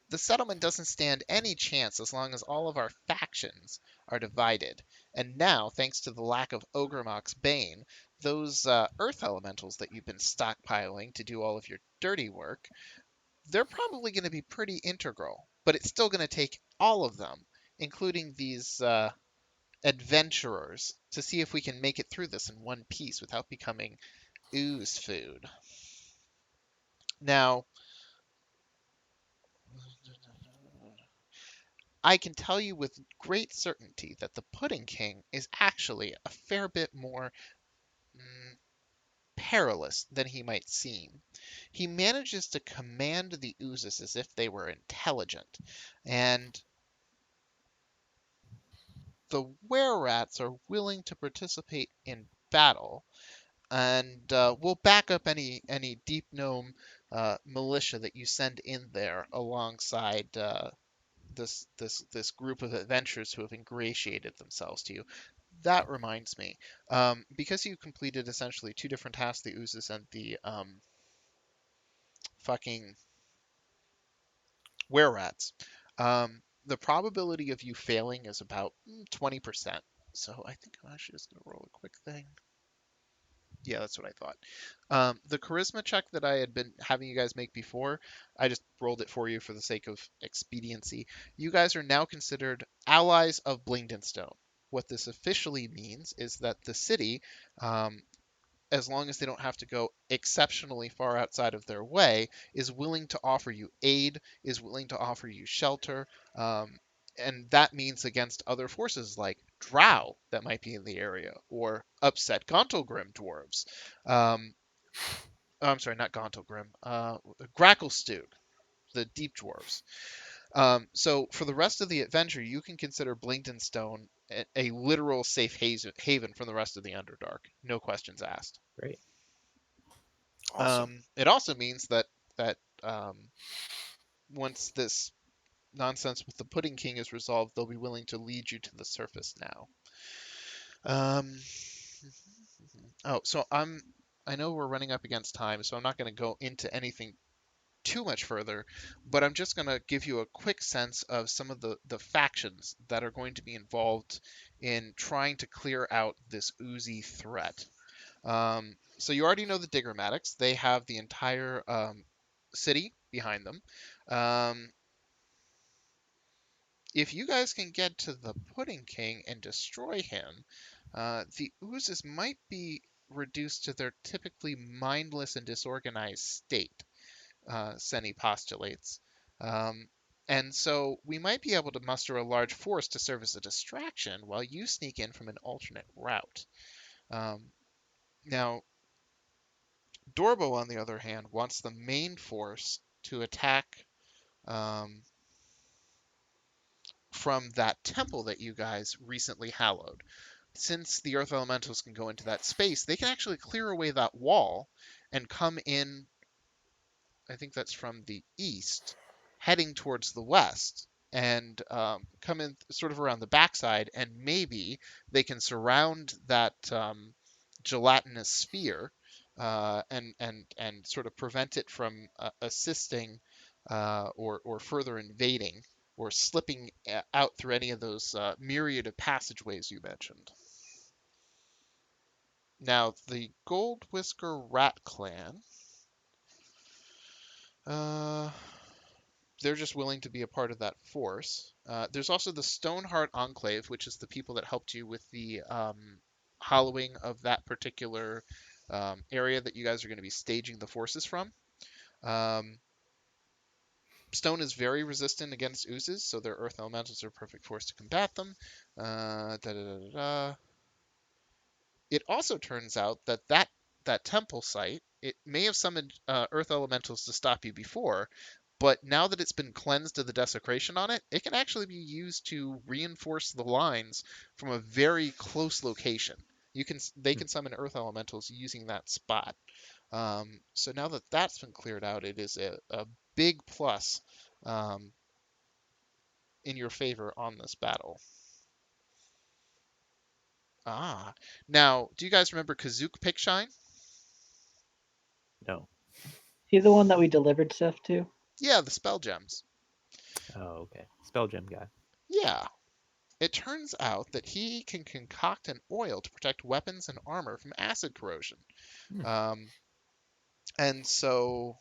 The settlement doesn't stand any chance as long as all of our factions are divided. And now, thanks to the lack of Ogremok's Bane, those earth elementals that you've been stockpiling to do all of your dirty work, they're probably going to be pretty integral. But it's still going to take all of them, including these adventurers, to see if we can make it through this in one piece without becoming ooze food. Now, I can tell you with great certainty that the Pudding King is actually a fair bit more perilous than he might seem. He manages to command the oozes as if they were intelligent, and the were-rats are willing to participate in battle, and we'll back up any deep gnome militia that you send in there alongside this group of adventurers who have ingratiated themselves to you. That reminds me, because you completed essentially two different tasks, the oozes and the fucking were-rats, the probability of you failing is about 20%. So I think I'm actually just gonna roll a quick thing. Yeah, that's what I thought. The charisma check that I had been having you guys make before, I just rolled it for you for the sake of expediency. You guys are now considered allies of Blingdenstone. What this officially means is that the city, as long as they don't have to go exceptionally far outside of their way, is willing to offer you aid, is willing to offer you shelter, and that means against other forces like drow that might be in the area, or upset Gauntlgrim dwarves. Oh, I'm sorry, not Gauntlgrim. Gracklstugh, the deep dwarves. So for the rest of the adventure, you can consider Blingdenstone a literal safe haven from the rest of the Underdark. No questions asked. Great. Awesome. It also means that once this nonsense with the Pudding King is resolved, they'll be willing to lead you to the surface now. Oh, so I know we're running up against time, so I'm not going to go into anything too much further, but I'm just going to give you a quick sense of some of the factions that are going to be involved in trying to clear out this oozy threat. So you already know the Diggramatics. They have the entire city behind them. Um, if you guys can get to the Pudding King and destroy him, the Oozes might be reduced to their typically mindless and disorganized state, Seni postulates. Um, and so we might be able to muster a large force to serve as a distraction while you sneak in from an alternate route. Um, Now, Dorbo, on the other hand, wants the main force to attack um, from that temple that you guys recently hallowed. Since the Earth Elementals can go into that space, they can actually clear away that wall and come in. I think that's from the east, heading towards the west, and come in sort of around the backside, and maybe they can surround that gelatinous sphere and sort of prevent it from assisting or further invading or slipping out through any of those myriad of passageways you mentioned. Now, the Gold Whisker Rat Clan, uh, they're just willing to be a part of that force. There's also the Stoneheart Enclave, which is the people that helped you with the hollowing of that particular area that you guys are going to be staging the forces from. Um, Stone is very resistant against oozes, so their earth elementals are a perfect force to combat them. Da, da, da, da, da. It also turns out that that temple site, it may have summoned earth elementals to stop you before, but now that it's been cleansed of the desecration on it, it can actually be used to reinforce the lines from a very close location. They can summon earth elementals using that spot. So now that that's been cleared out, it is a big plus um, in your favor on this battle. Ah, now, do you guys remember Kazook Pickshine? No. He the one that we delivered stuff to? Yeah, the spell gems. Oh, okay. Spell gem guy. Yeah. It turns out that he can concoct an oil to protect weapons and armor from acid corrosion. Hmm. Um, and so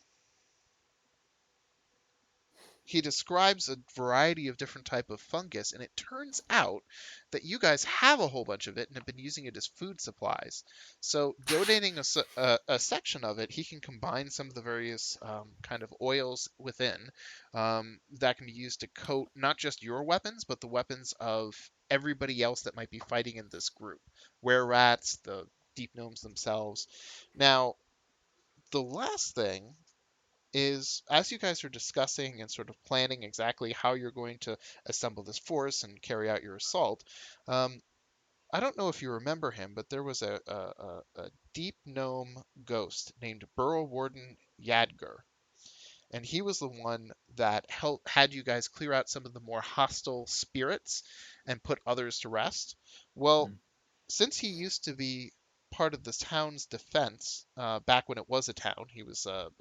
he describes a variety of different type of fungus, and it turns out that you guys have a whole bunch of it and have been using it as food supplies. So donating a section of it, he can combine some of the various kind of oils within that can be used to coat not just your weapons, but the weapons of everybody else that might be fighting in this group. Were rats, the deep gnomes themselves. Now, the last thing is as you guys are discussing and sort of planning exactly how you're going to assemble this force and carry out your assault, um, I don't know if you remember him, but there was a deep gnome ghost named Burrow Warden Yadgar, and he was the one that had you guys clear out some of the more hostile spirits and put others to rest. Well, Hmm. since he used to be part of this town's defense back when it was a town, he was a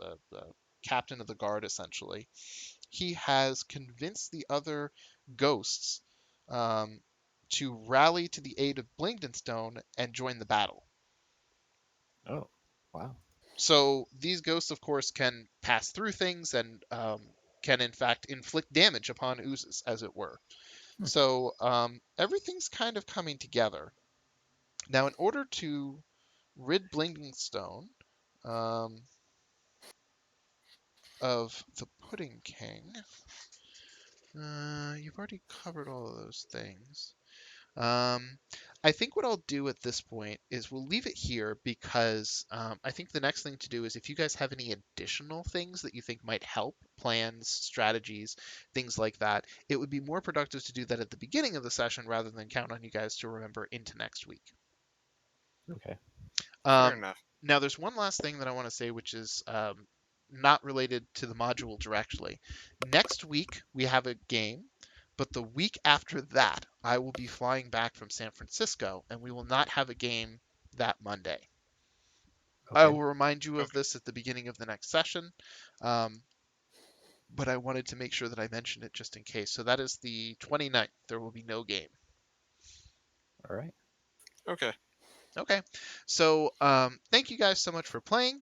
captain of the guard essentially. He has convinced the other ghosts um, to rally to the aid of Blingdenstone and join the battle. Oh, wow. So these ghosts, of course, can pass through things and can in fact inflict damage upon oozes, as it were. Hmm. So everything's kind of coming together. Now, in order to rid Blingdenstone um, of the Pudding King, you've already covered all of those things. I think what I'll do at this point is we'll leave it here because I think the next thing to do is if you guys have any additional things that you think might help, plans, strategies, things like that, it would be more productive to do that at the beginning of the session rather than count on you guys to remember into next week. Okay. Fair Um, enough. Now, there's one last thing that I want to say, which is not related to the module directly. Next week, we have a game, but the week after that, I will be flying back from San Francisco, and we will not have a game that Monday. I Okay. will remind you of Okay. this at the beginning of the next session, but I wanted to make sure that I mentioned it just in case. So that is the 29th. There will be no game. All right. Okay. Okay. So thank you guys so much for playing.